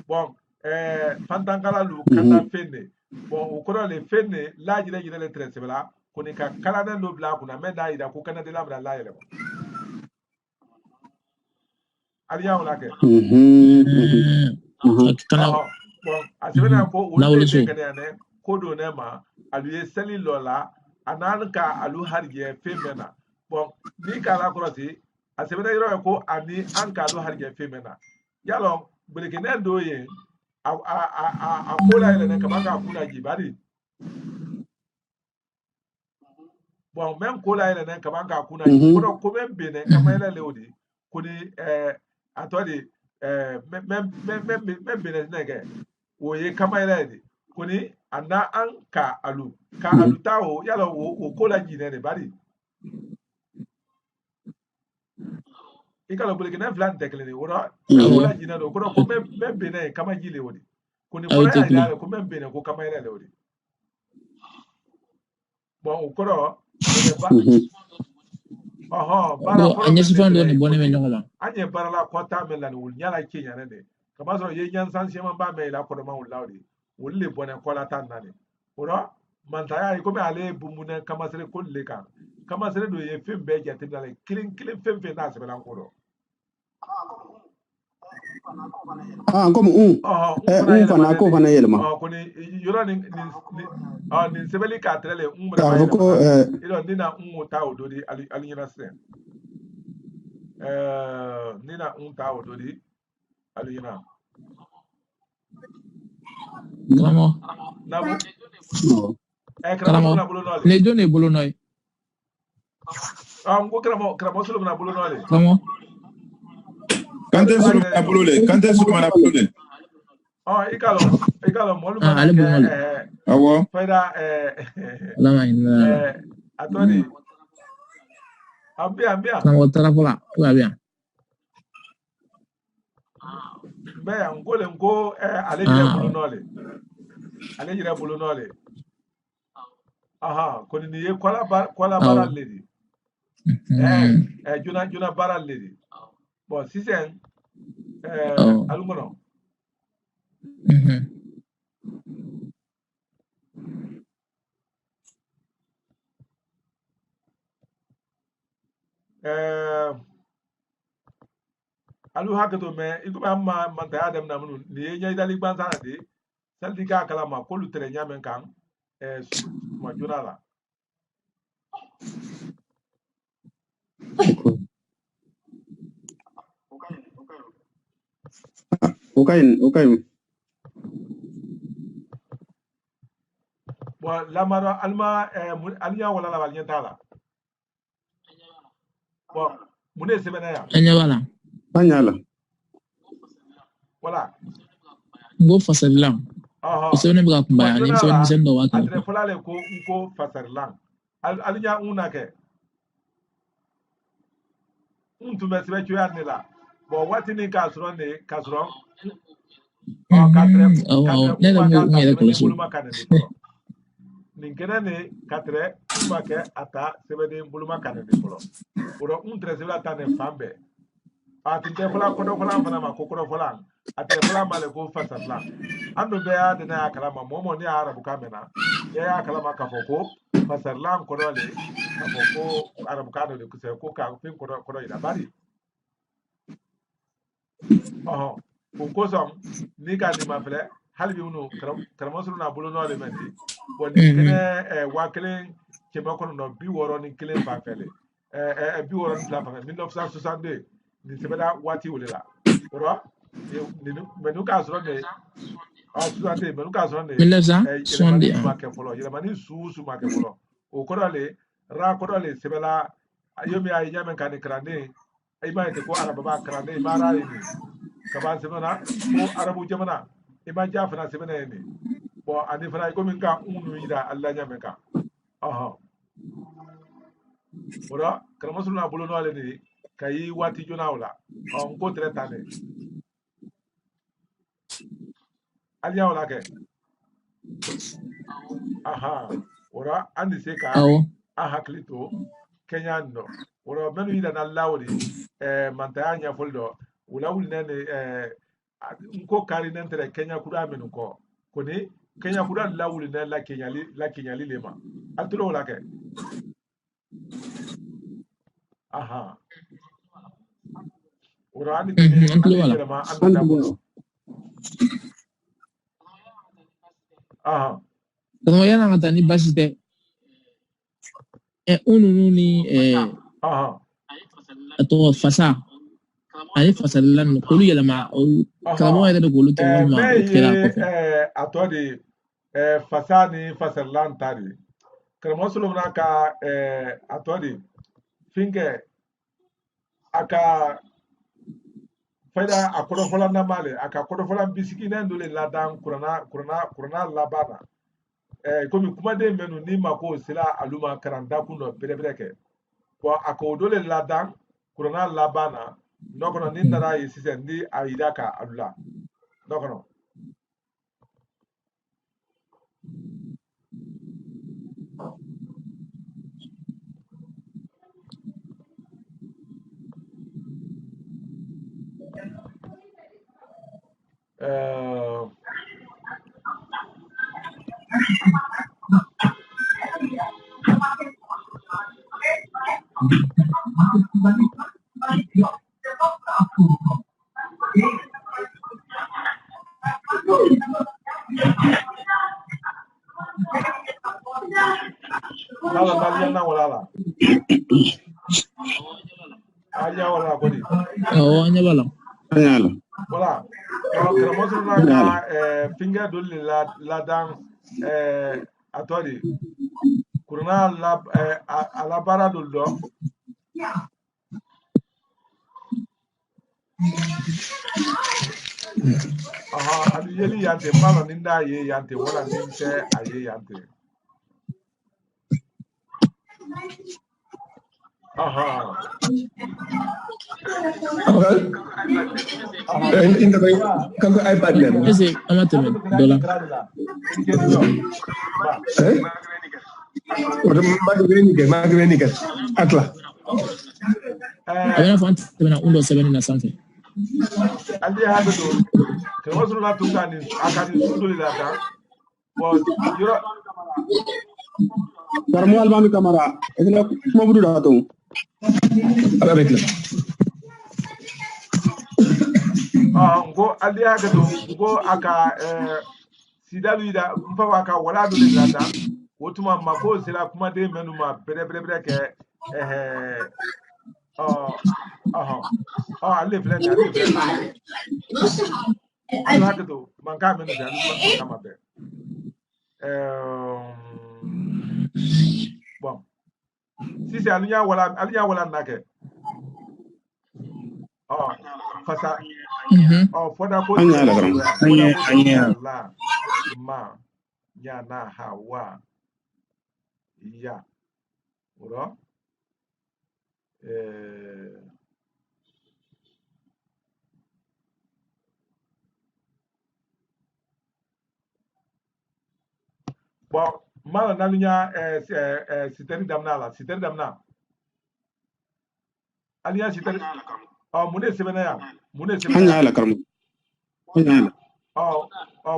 bon fantankala lu kana fenne bon ukoro le fenne la jile le tre sebela koni ka kala na no bla kuna menda ida ku kana de lamra la yele aliya wala ke bon asebena ko wole de kana ne kodo ne ma alu seli lola anan ka alu harje femena bon ni kala krosi asebena yoro ko ani an ka alu harje femena yalo bulike ne doye a kola yele ne kamanga kuna jibari bon même kola yele ne kamanga kuna jibari ko men bene kamela leodi kuni atodi même bene nege oye kamela di kuni anda an ka alu tawo yalo o kola jine ne bari ikalo buliki na flan tekle wora wala jina do ko bene kama jile wodi kuni fora ya dale ko bene ko kama ile wodi bon ukoro bara foro anya sifan do ne bone me nyoma anye bara la kota me la wul nyala kenya ne kama so ye nyan san sema ba me la ko ma wul lawdi wulle bone ko la tan nane wora mantaya ko me ale bumuna kama sere ko le kan kama sere do ye fem be jati dale kilin fem na se bela ko do comme fana ko fana yelma ko ni yoro ni sebeli ka trele ko ilo nina ta ododi ali nyina sen nina ta ododi ali nyina Kramo nabu kramo le do ne bolo noy ngo kramo sulu na bolo noy kramo Kante sulu na bolo le ikalo molu mana awo faida la main atoni ambia kramo tarapola wa bien Mbea ngole ngo alejire bulu nole aha koni ni kwala bara lady juna bara lady bon si c'est alumono alu hakato me ikuba amma manta adam na munu ni nya idali banza na de saldi ka kala ma ko lu tere nya men kan ma junala okay bo lamaro alma aliya wala la balnya tala bo mune sebena ya anyala wala ngo fasalilam sebena biga kumbaya ni sebena misendo wake atre fulale ko fasalilam aliya una ke untu mesbe chuya ne la bo wati ni kasron katre ne la mo ngere ko so ninkena ne katre umake ata sebede buluma kanene polo oro untre sebela tane fambe atinte fula kodo fula fana ma kokoro fula ate fula male ko fasatla ando be ya dina akala ma momo ni arabu kamena ya akala ma kafoko fasatla kodo le kafoko arabu kado le kuse ko ka fin kodo ida bari unkosom ni ka ni mafle halbi unu karamosulu na bulu no le mendi boni kene wakelen kema kono no bi woro ni kelen fa fele bi woro ni fa fele 1962 ni sebeda wati wulela oro ni menu ka soro ne asante menu ka soro ne 1960 ma ke folo yele mani su ma ke folo o kodole ra kodole sebela ayomi ay nyamen kan krande ay ma te ko araba ba krande mara ni kaban sebena ko arabu jamana ima jafana sebena ni bo ani fana ko min ka unu ida Allah nyame ka ora kala na bulu no ale ni kayi wati jonawla on ko tretane aliya wala ke ora andi se ka klito kenya no ora menu ida na lawri mantaya nya foldo wala wulne nko kari nentere kenya kuda menu ko koni kenya kuda lawuli na la kenya li lema altulo wala ke ora ani altulo wala kama yana ngata ni basite ununu ni ato fasa ani fasalan kolu yelama kalamo yede golu ke ma kera ko ato de fasa ni fasalan tari kalamo sulu na ka ato de finke aka faida akodo fola na male aka akodo fola bisiki na ndole ladan kurana labana komi kuma de menu ni mako sila aluma karanda kuno berebereke bo akodole ladan kurana labana Dokono nindara yi sisen di aidaka alula. Dokono. Lala daliana wala. Anya wala kodi. Anya wala. Anyala. Voilà. Donc, Kramoso na finger doli la dan atodi. Kuruna la ala bara dol do. Aha, adu yeli yante malo ninda ye yante wala ninte aye yante. Aha. Inta bay kanko iPad le. Ese amateme dola. Oto magre ni ke atla. Abena fant temena undo 7 na sanfe. Andi habe do. Kramoso na tunga ni akadi sudoli la dan. But yoro Karmo albami kamara. Edina kuma budu da to. Avec le. Ngo andi habe do. Ngo aka sidalu ida mfa aka wala do la dan. Wotuma mako sila kuma de menuma bere ke alle flende ala do manka menu da manka mabe bon si c'est alunya wala nake fasa foda ko anya la ma nya na hawa ya uro bon mala nalunya siteri damna aliya siteri mune sebena ya Anya la karmo. Anya.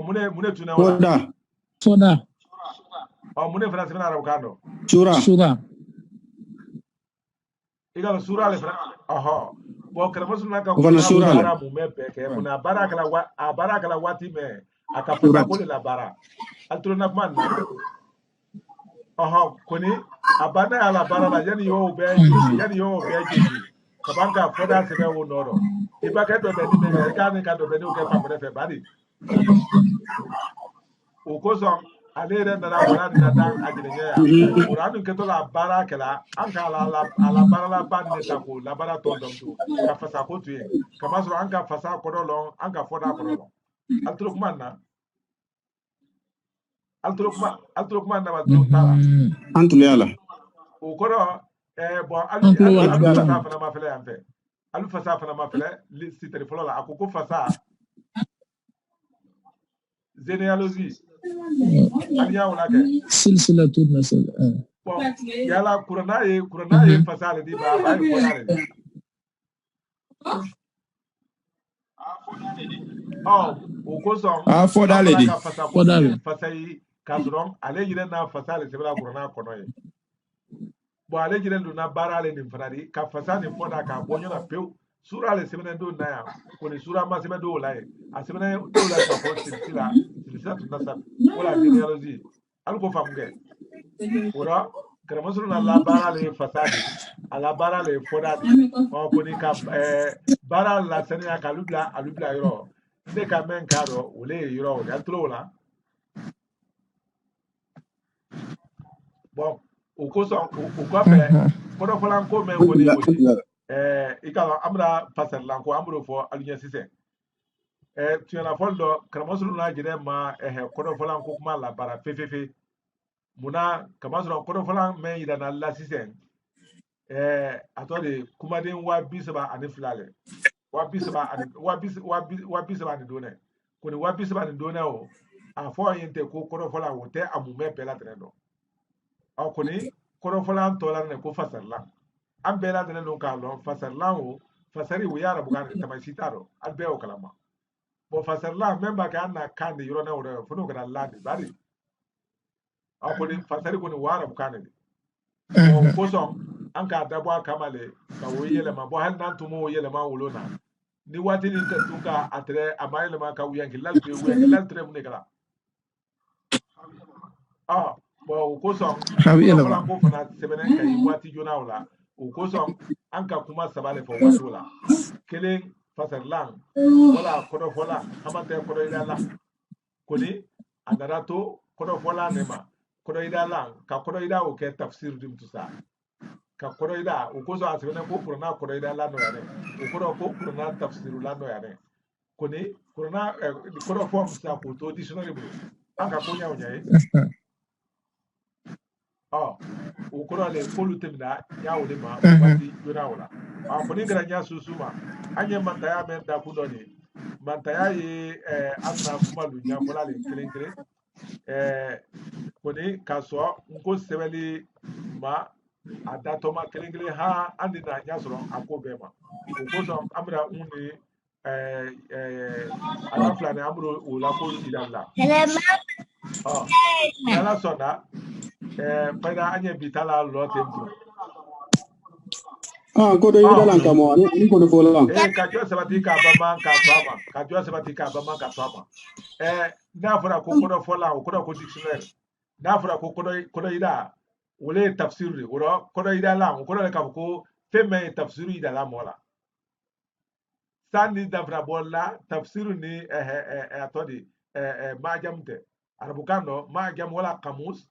mune tuna wala Soda. mune fana sebena arabukando Sura. igalo sura le fana bon Kramoso na ka Ufana sura le. mu mepe ke muna baraka la wati me akafasa ko la bara altro na man koni abana ala bara la yani yo be kabanka foda sebe wo noro ibaka do be ni me ka ni ka do be ni o ke pa fe badi o ko so alere na la wala na dan ajinye ya uranu ke to la bara kala anka ala bara la ban ne ta ko la bara to dom to ka fasa ko tu kama so anka fasa ko do long anka foda ko do altro kuma na altro kuma na ba do tala Antul yala. o ko do bon alu fasa fana ma fele ampe alu fasa fana ma fele li telefolo la akoko fasa genealogie aliya wala ke silsila tud nasal bon yala kurana ye fasa le di ba ko yale o ko so foda le di fasa yi kasron ale yire na fasa le sebla kurana kono ye bon ale jire na bara le ni frari ka fasa ni foda ka bonyo na peu sura le semene do na ya ko ni sura ma semene do la ye a semene do la ka ko silsila tunasa wala genealogie al ko famge ora Kramoso na la bara le fasa ala bara le foda ko ni ka bara la senia ka alubla yoro ne ka men karo ole yoro ya tro la bon o ko so o ko fe ko falan ko men woni ikala amra passer lanko amro fo alunya sise tu na foldo Kramoso na jire ma ko falan ko kuma la bara fefefe muna Kramoso ko falan men ida na la sise atode kumaden wa bisaba ani filale wa bisaba ani done ko ni wa bisaba ani done o afo yente ko korofola wote amume bela treno o ko ni korofola antola ne ko fasarla an bela treno ka lo fasarla o fasari wo yara bukan tamashitaro albe o kalama bo fasarla memba ka na kan yoro na woro funo kana ladi bari o ko ni fasari ko ni wara bukan ni ko so an ka dabo kamale ka wo yelema bo hal nan tumo wo yelema wolona ni wati ni tunka atre amayele ma ka wuyanki laltre mu ne kala bo ko so ko fana sebenen kay wati jona wala ko so an ka kuma sabale fo wati wala kelen fasarlan wala kodo fola amante kodo idala koni adarato kodo fola nema kodo idala ka kodo ida o ke tafsir dim tusa ka kodo ida o ko so asibene ko kurna kodo ida la no yare o kodo ko kurna tafsiru la no yare koni kurna kodo form sa ko to dictionary bu an ka konya onyaye o kodo le polu temda ya o de ma wati jona wala koni gara nya susuma anye mantaya men da kudoni mantaya yi asna kuma lunya kola le kelenkele koni kaso nko sebeli ma adatoma kelenkele ha andi na nya soro akobe ma ko so amra uni alafla ne amro ula ko idalla yala sona pada anye bitala lo tempo kodo idalla kamo ni kodo fola kajua sabati ka bama ka twama kajua sabati ka bama ka twama na fura ko kodo fola ko kodo ko dictionary na fura ko kodo ida wole tafsiri woro kodo ida la kodo le ka ko femme tafsiri ida la mola sani da fura bolla tafsiri ni atodi majamte arabukano majam wala kamus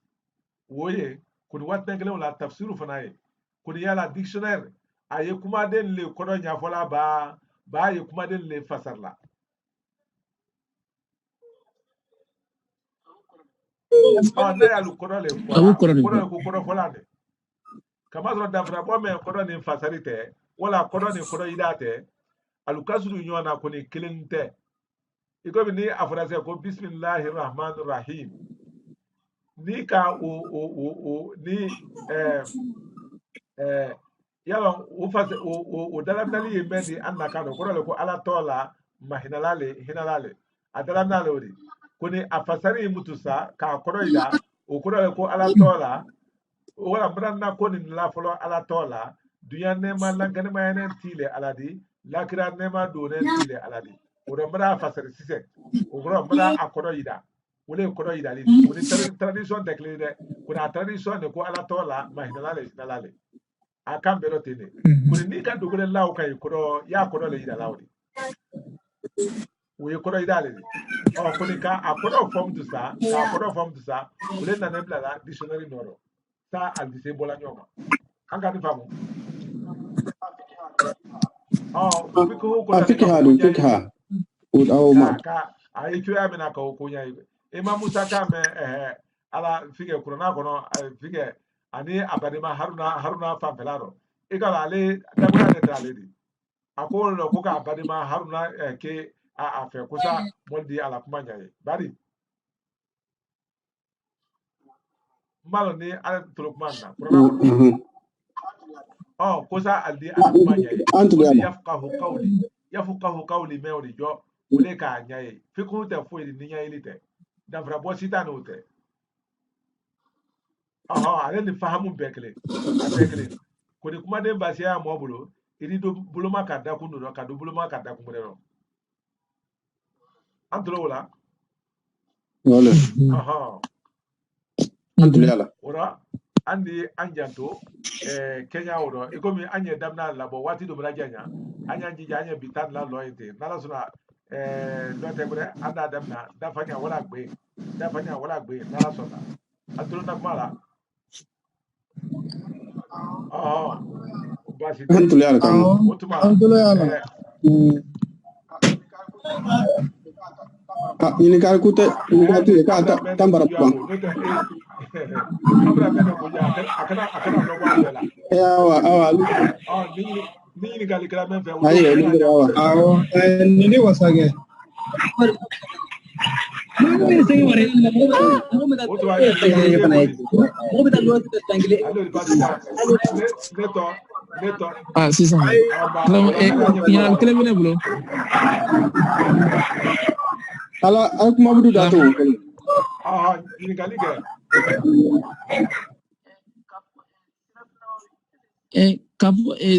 woye kuni watengele wala tafsiru fanaye kuni yala dictionary aye kuma den le kodo nya fola ba ye kuma den le fasarla na ya lu kodo le kodo fola de kama so da fra bo me kodo ni fasarite wala kodo ni kodo idate alukasuru nyona ko ni kelente iko bi ni afrase ko bismillahir rahmanir rahim ni ka o ni yalo o dalamnali yemedi annaka no kodo le ko ala tola hinalale adalamnale odi koni afasari mutusa ka kodo ida o kodo le ko ala tola wala branna koni la folo ala tola dunya nema langane mayene tile aladi lakira nema done tile aladi o do mara fasari sise o kodo mara akodo ida wole kodo ida li woni tradition declare kuna tradition ne ko ala tola hinalale akan bero tene kuni ni ka dogore law kay kodo ya kodo le ida lawdi we kodo ida le kuni ka akodo form to sa wole na nebla la dictionary noro sa al dise bola nyoma anga ni famu fikha o ma ka ay kiyo amena ka ko nya imam musa ka me ala fige kurana kono fige ani abadima haruna fanfelaro igala ale dabura ne tale di akolo ko ka abadima haruna ke afe kusa moldi ala kuma nyaye bari malo ni ala tulukman na kurana kusa aldi ala kuma nyaye yafqahu qawli mewri jo ule ka nyaye fiku te fuidi ni nyaye lite dabra bo sitano ute ale ni fahamu bekle kodi kuma den basi ya mo bulo idi do bulo maka da kunu do ka do bulo maka da kumure no antolo wala wala antolo yala ora andi anjanto Kenya woro ikomi anye damna labo wati do bra janya anya njija anye bitan la loyete nala suna do tebre anda damna da fanya wala gbe nala sona antolo na mala antolo yala kam ini kal kute ini ka tambara pa abra meno ko ya akana no wa Ni gali kala men fe Nini wasage. Ah, c'est ça. Il y a quel est le ala kuma budu dato ni gali ga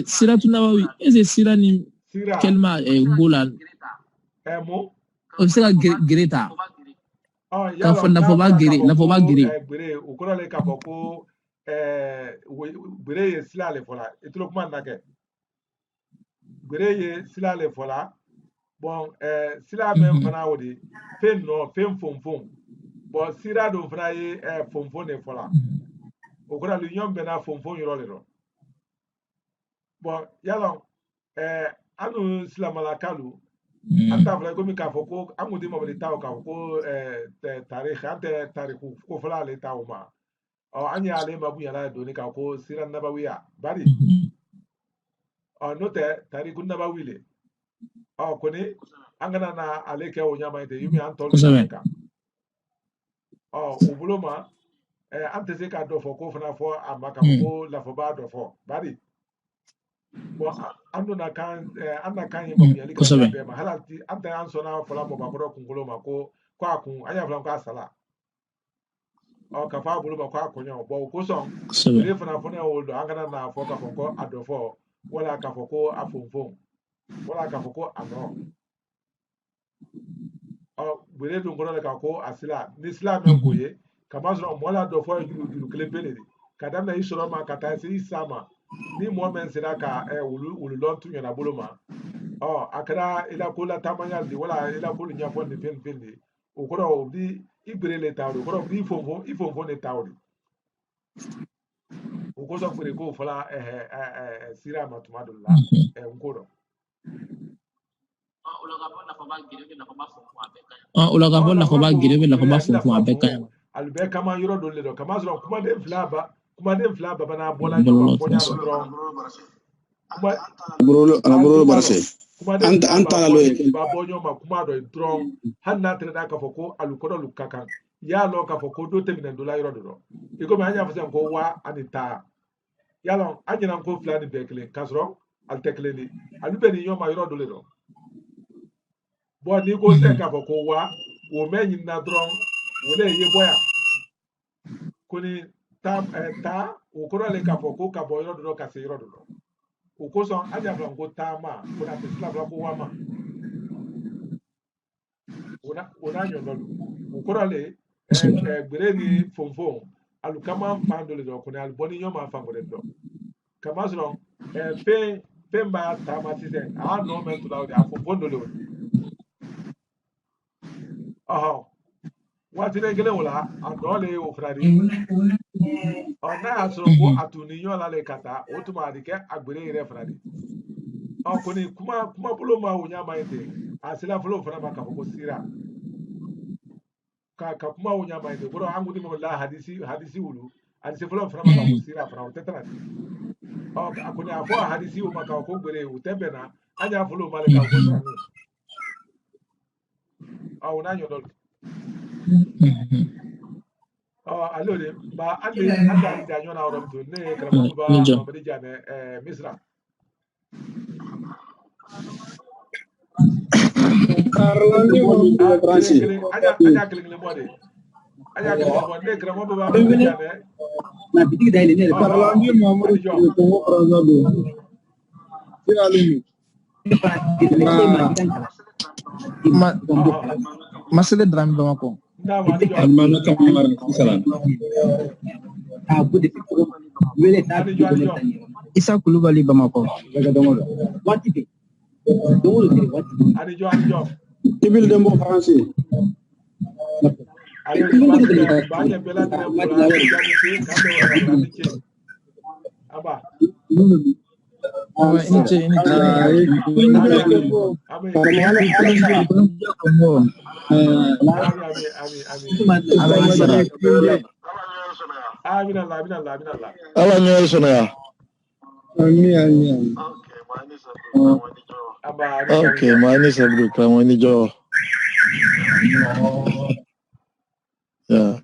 sira tunabawi ese sira ni kelma golan mo o sira greta ka fonna fo ba gere o ko le ka boko gere ye sila le fola etlo kuma na ke gere ye sila le fola bon sila men fana wodi fen fonfon bon sira do fana ye fonfon ne fola o ko la l'union bena fonfon yoro le do bon yalo anu sila malakalu anta fala ko mi ka foko amudi mo bali taw ka ko tarikh ante tarikh ko fala le taw ma o anya ale mabu yala do ni ka ko sira nabawiya bari note tarikh nabawi le koni angana na ale ke o nyama ite yumi antol ka ubuloma ante se ka do foko fana fo amaka ko la fo ba do fo bari bon ando na kan anda kan yimo yali ka be ma halati anta an sona fola mo ba bro kungulo ma ko akun anya fala ko asala ka fa bulu ma ko akunyo bo ko son re fana fona o do angana na fo ka ko adofo wala ka fo ko afonfon wala ka fo ko ano bere do ngoro ka ko asila ni islam en koye kama so mo la do fo julu kele belede kadam na isoro ma kata se isama ni mo men sira ka wulu lontu nyana buluma akara ila ko la tamanya di wala ila ko nya fo ni fen di o ko bi ibere le tawdo ko bi ifo ne tawdi o ko so fure ko fala sira matumadullah ngoro ulaga bona ko ba gire la ko ba fo abeka albe kama yoro do le do kama so kuma de flaba bana bola nyo ko nya bro barase anta lo ba bonyo ma kuma do dron hanna tere da ka foko alukodo lukakan ya lo ka foko do temina do la yoro do iko ma anya fose ko wa anita ya lo anyina ko flani bekle kasro al tekleni alube ni nyoma yoro do le do bo ni ko se ka foko wa wo menyin na dron wole ye boya koni ta ukoro le ka foko ka boyo do ka se yoro do ukoso aja flan ko tama kuna tesla flan ko wama ona nyono ukoro le gbere ni fonfon alukama fando le do kuna alboni nyoma fa ko do kama so pe ma tama tise no men to la fonfon do le wati ne gele wala adole o frari ona aso ko atuniyo la le kata otuma dike agbere ire frari koni kuma bulo ma wonya ma ite asila fulo fara ma ka ko sira ka kuma wonya ma ite bro angudi mo la hadisi wulu hadisi fulo fara ma ka ko sira fara o tetana akoni afo hadisi o ma ka ko gbere o tebena anya fulo ma le ka ko sira ona nyodo allora ma anda da nyona oro to ne kramo ba ma de jame misra Carlandi mo Franci anya kling le mode anya kling le mode kramo ba ma de jame na bitig dai ne Carlandi mo mo ko razado tiralumi masele dram Bamako almana kamar salam Isa Kulubali Bamako Adijo ibil dembo Franci banya bela de bola jani ke kambe ke aba Okay, mine is a blue. Yeah.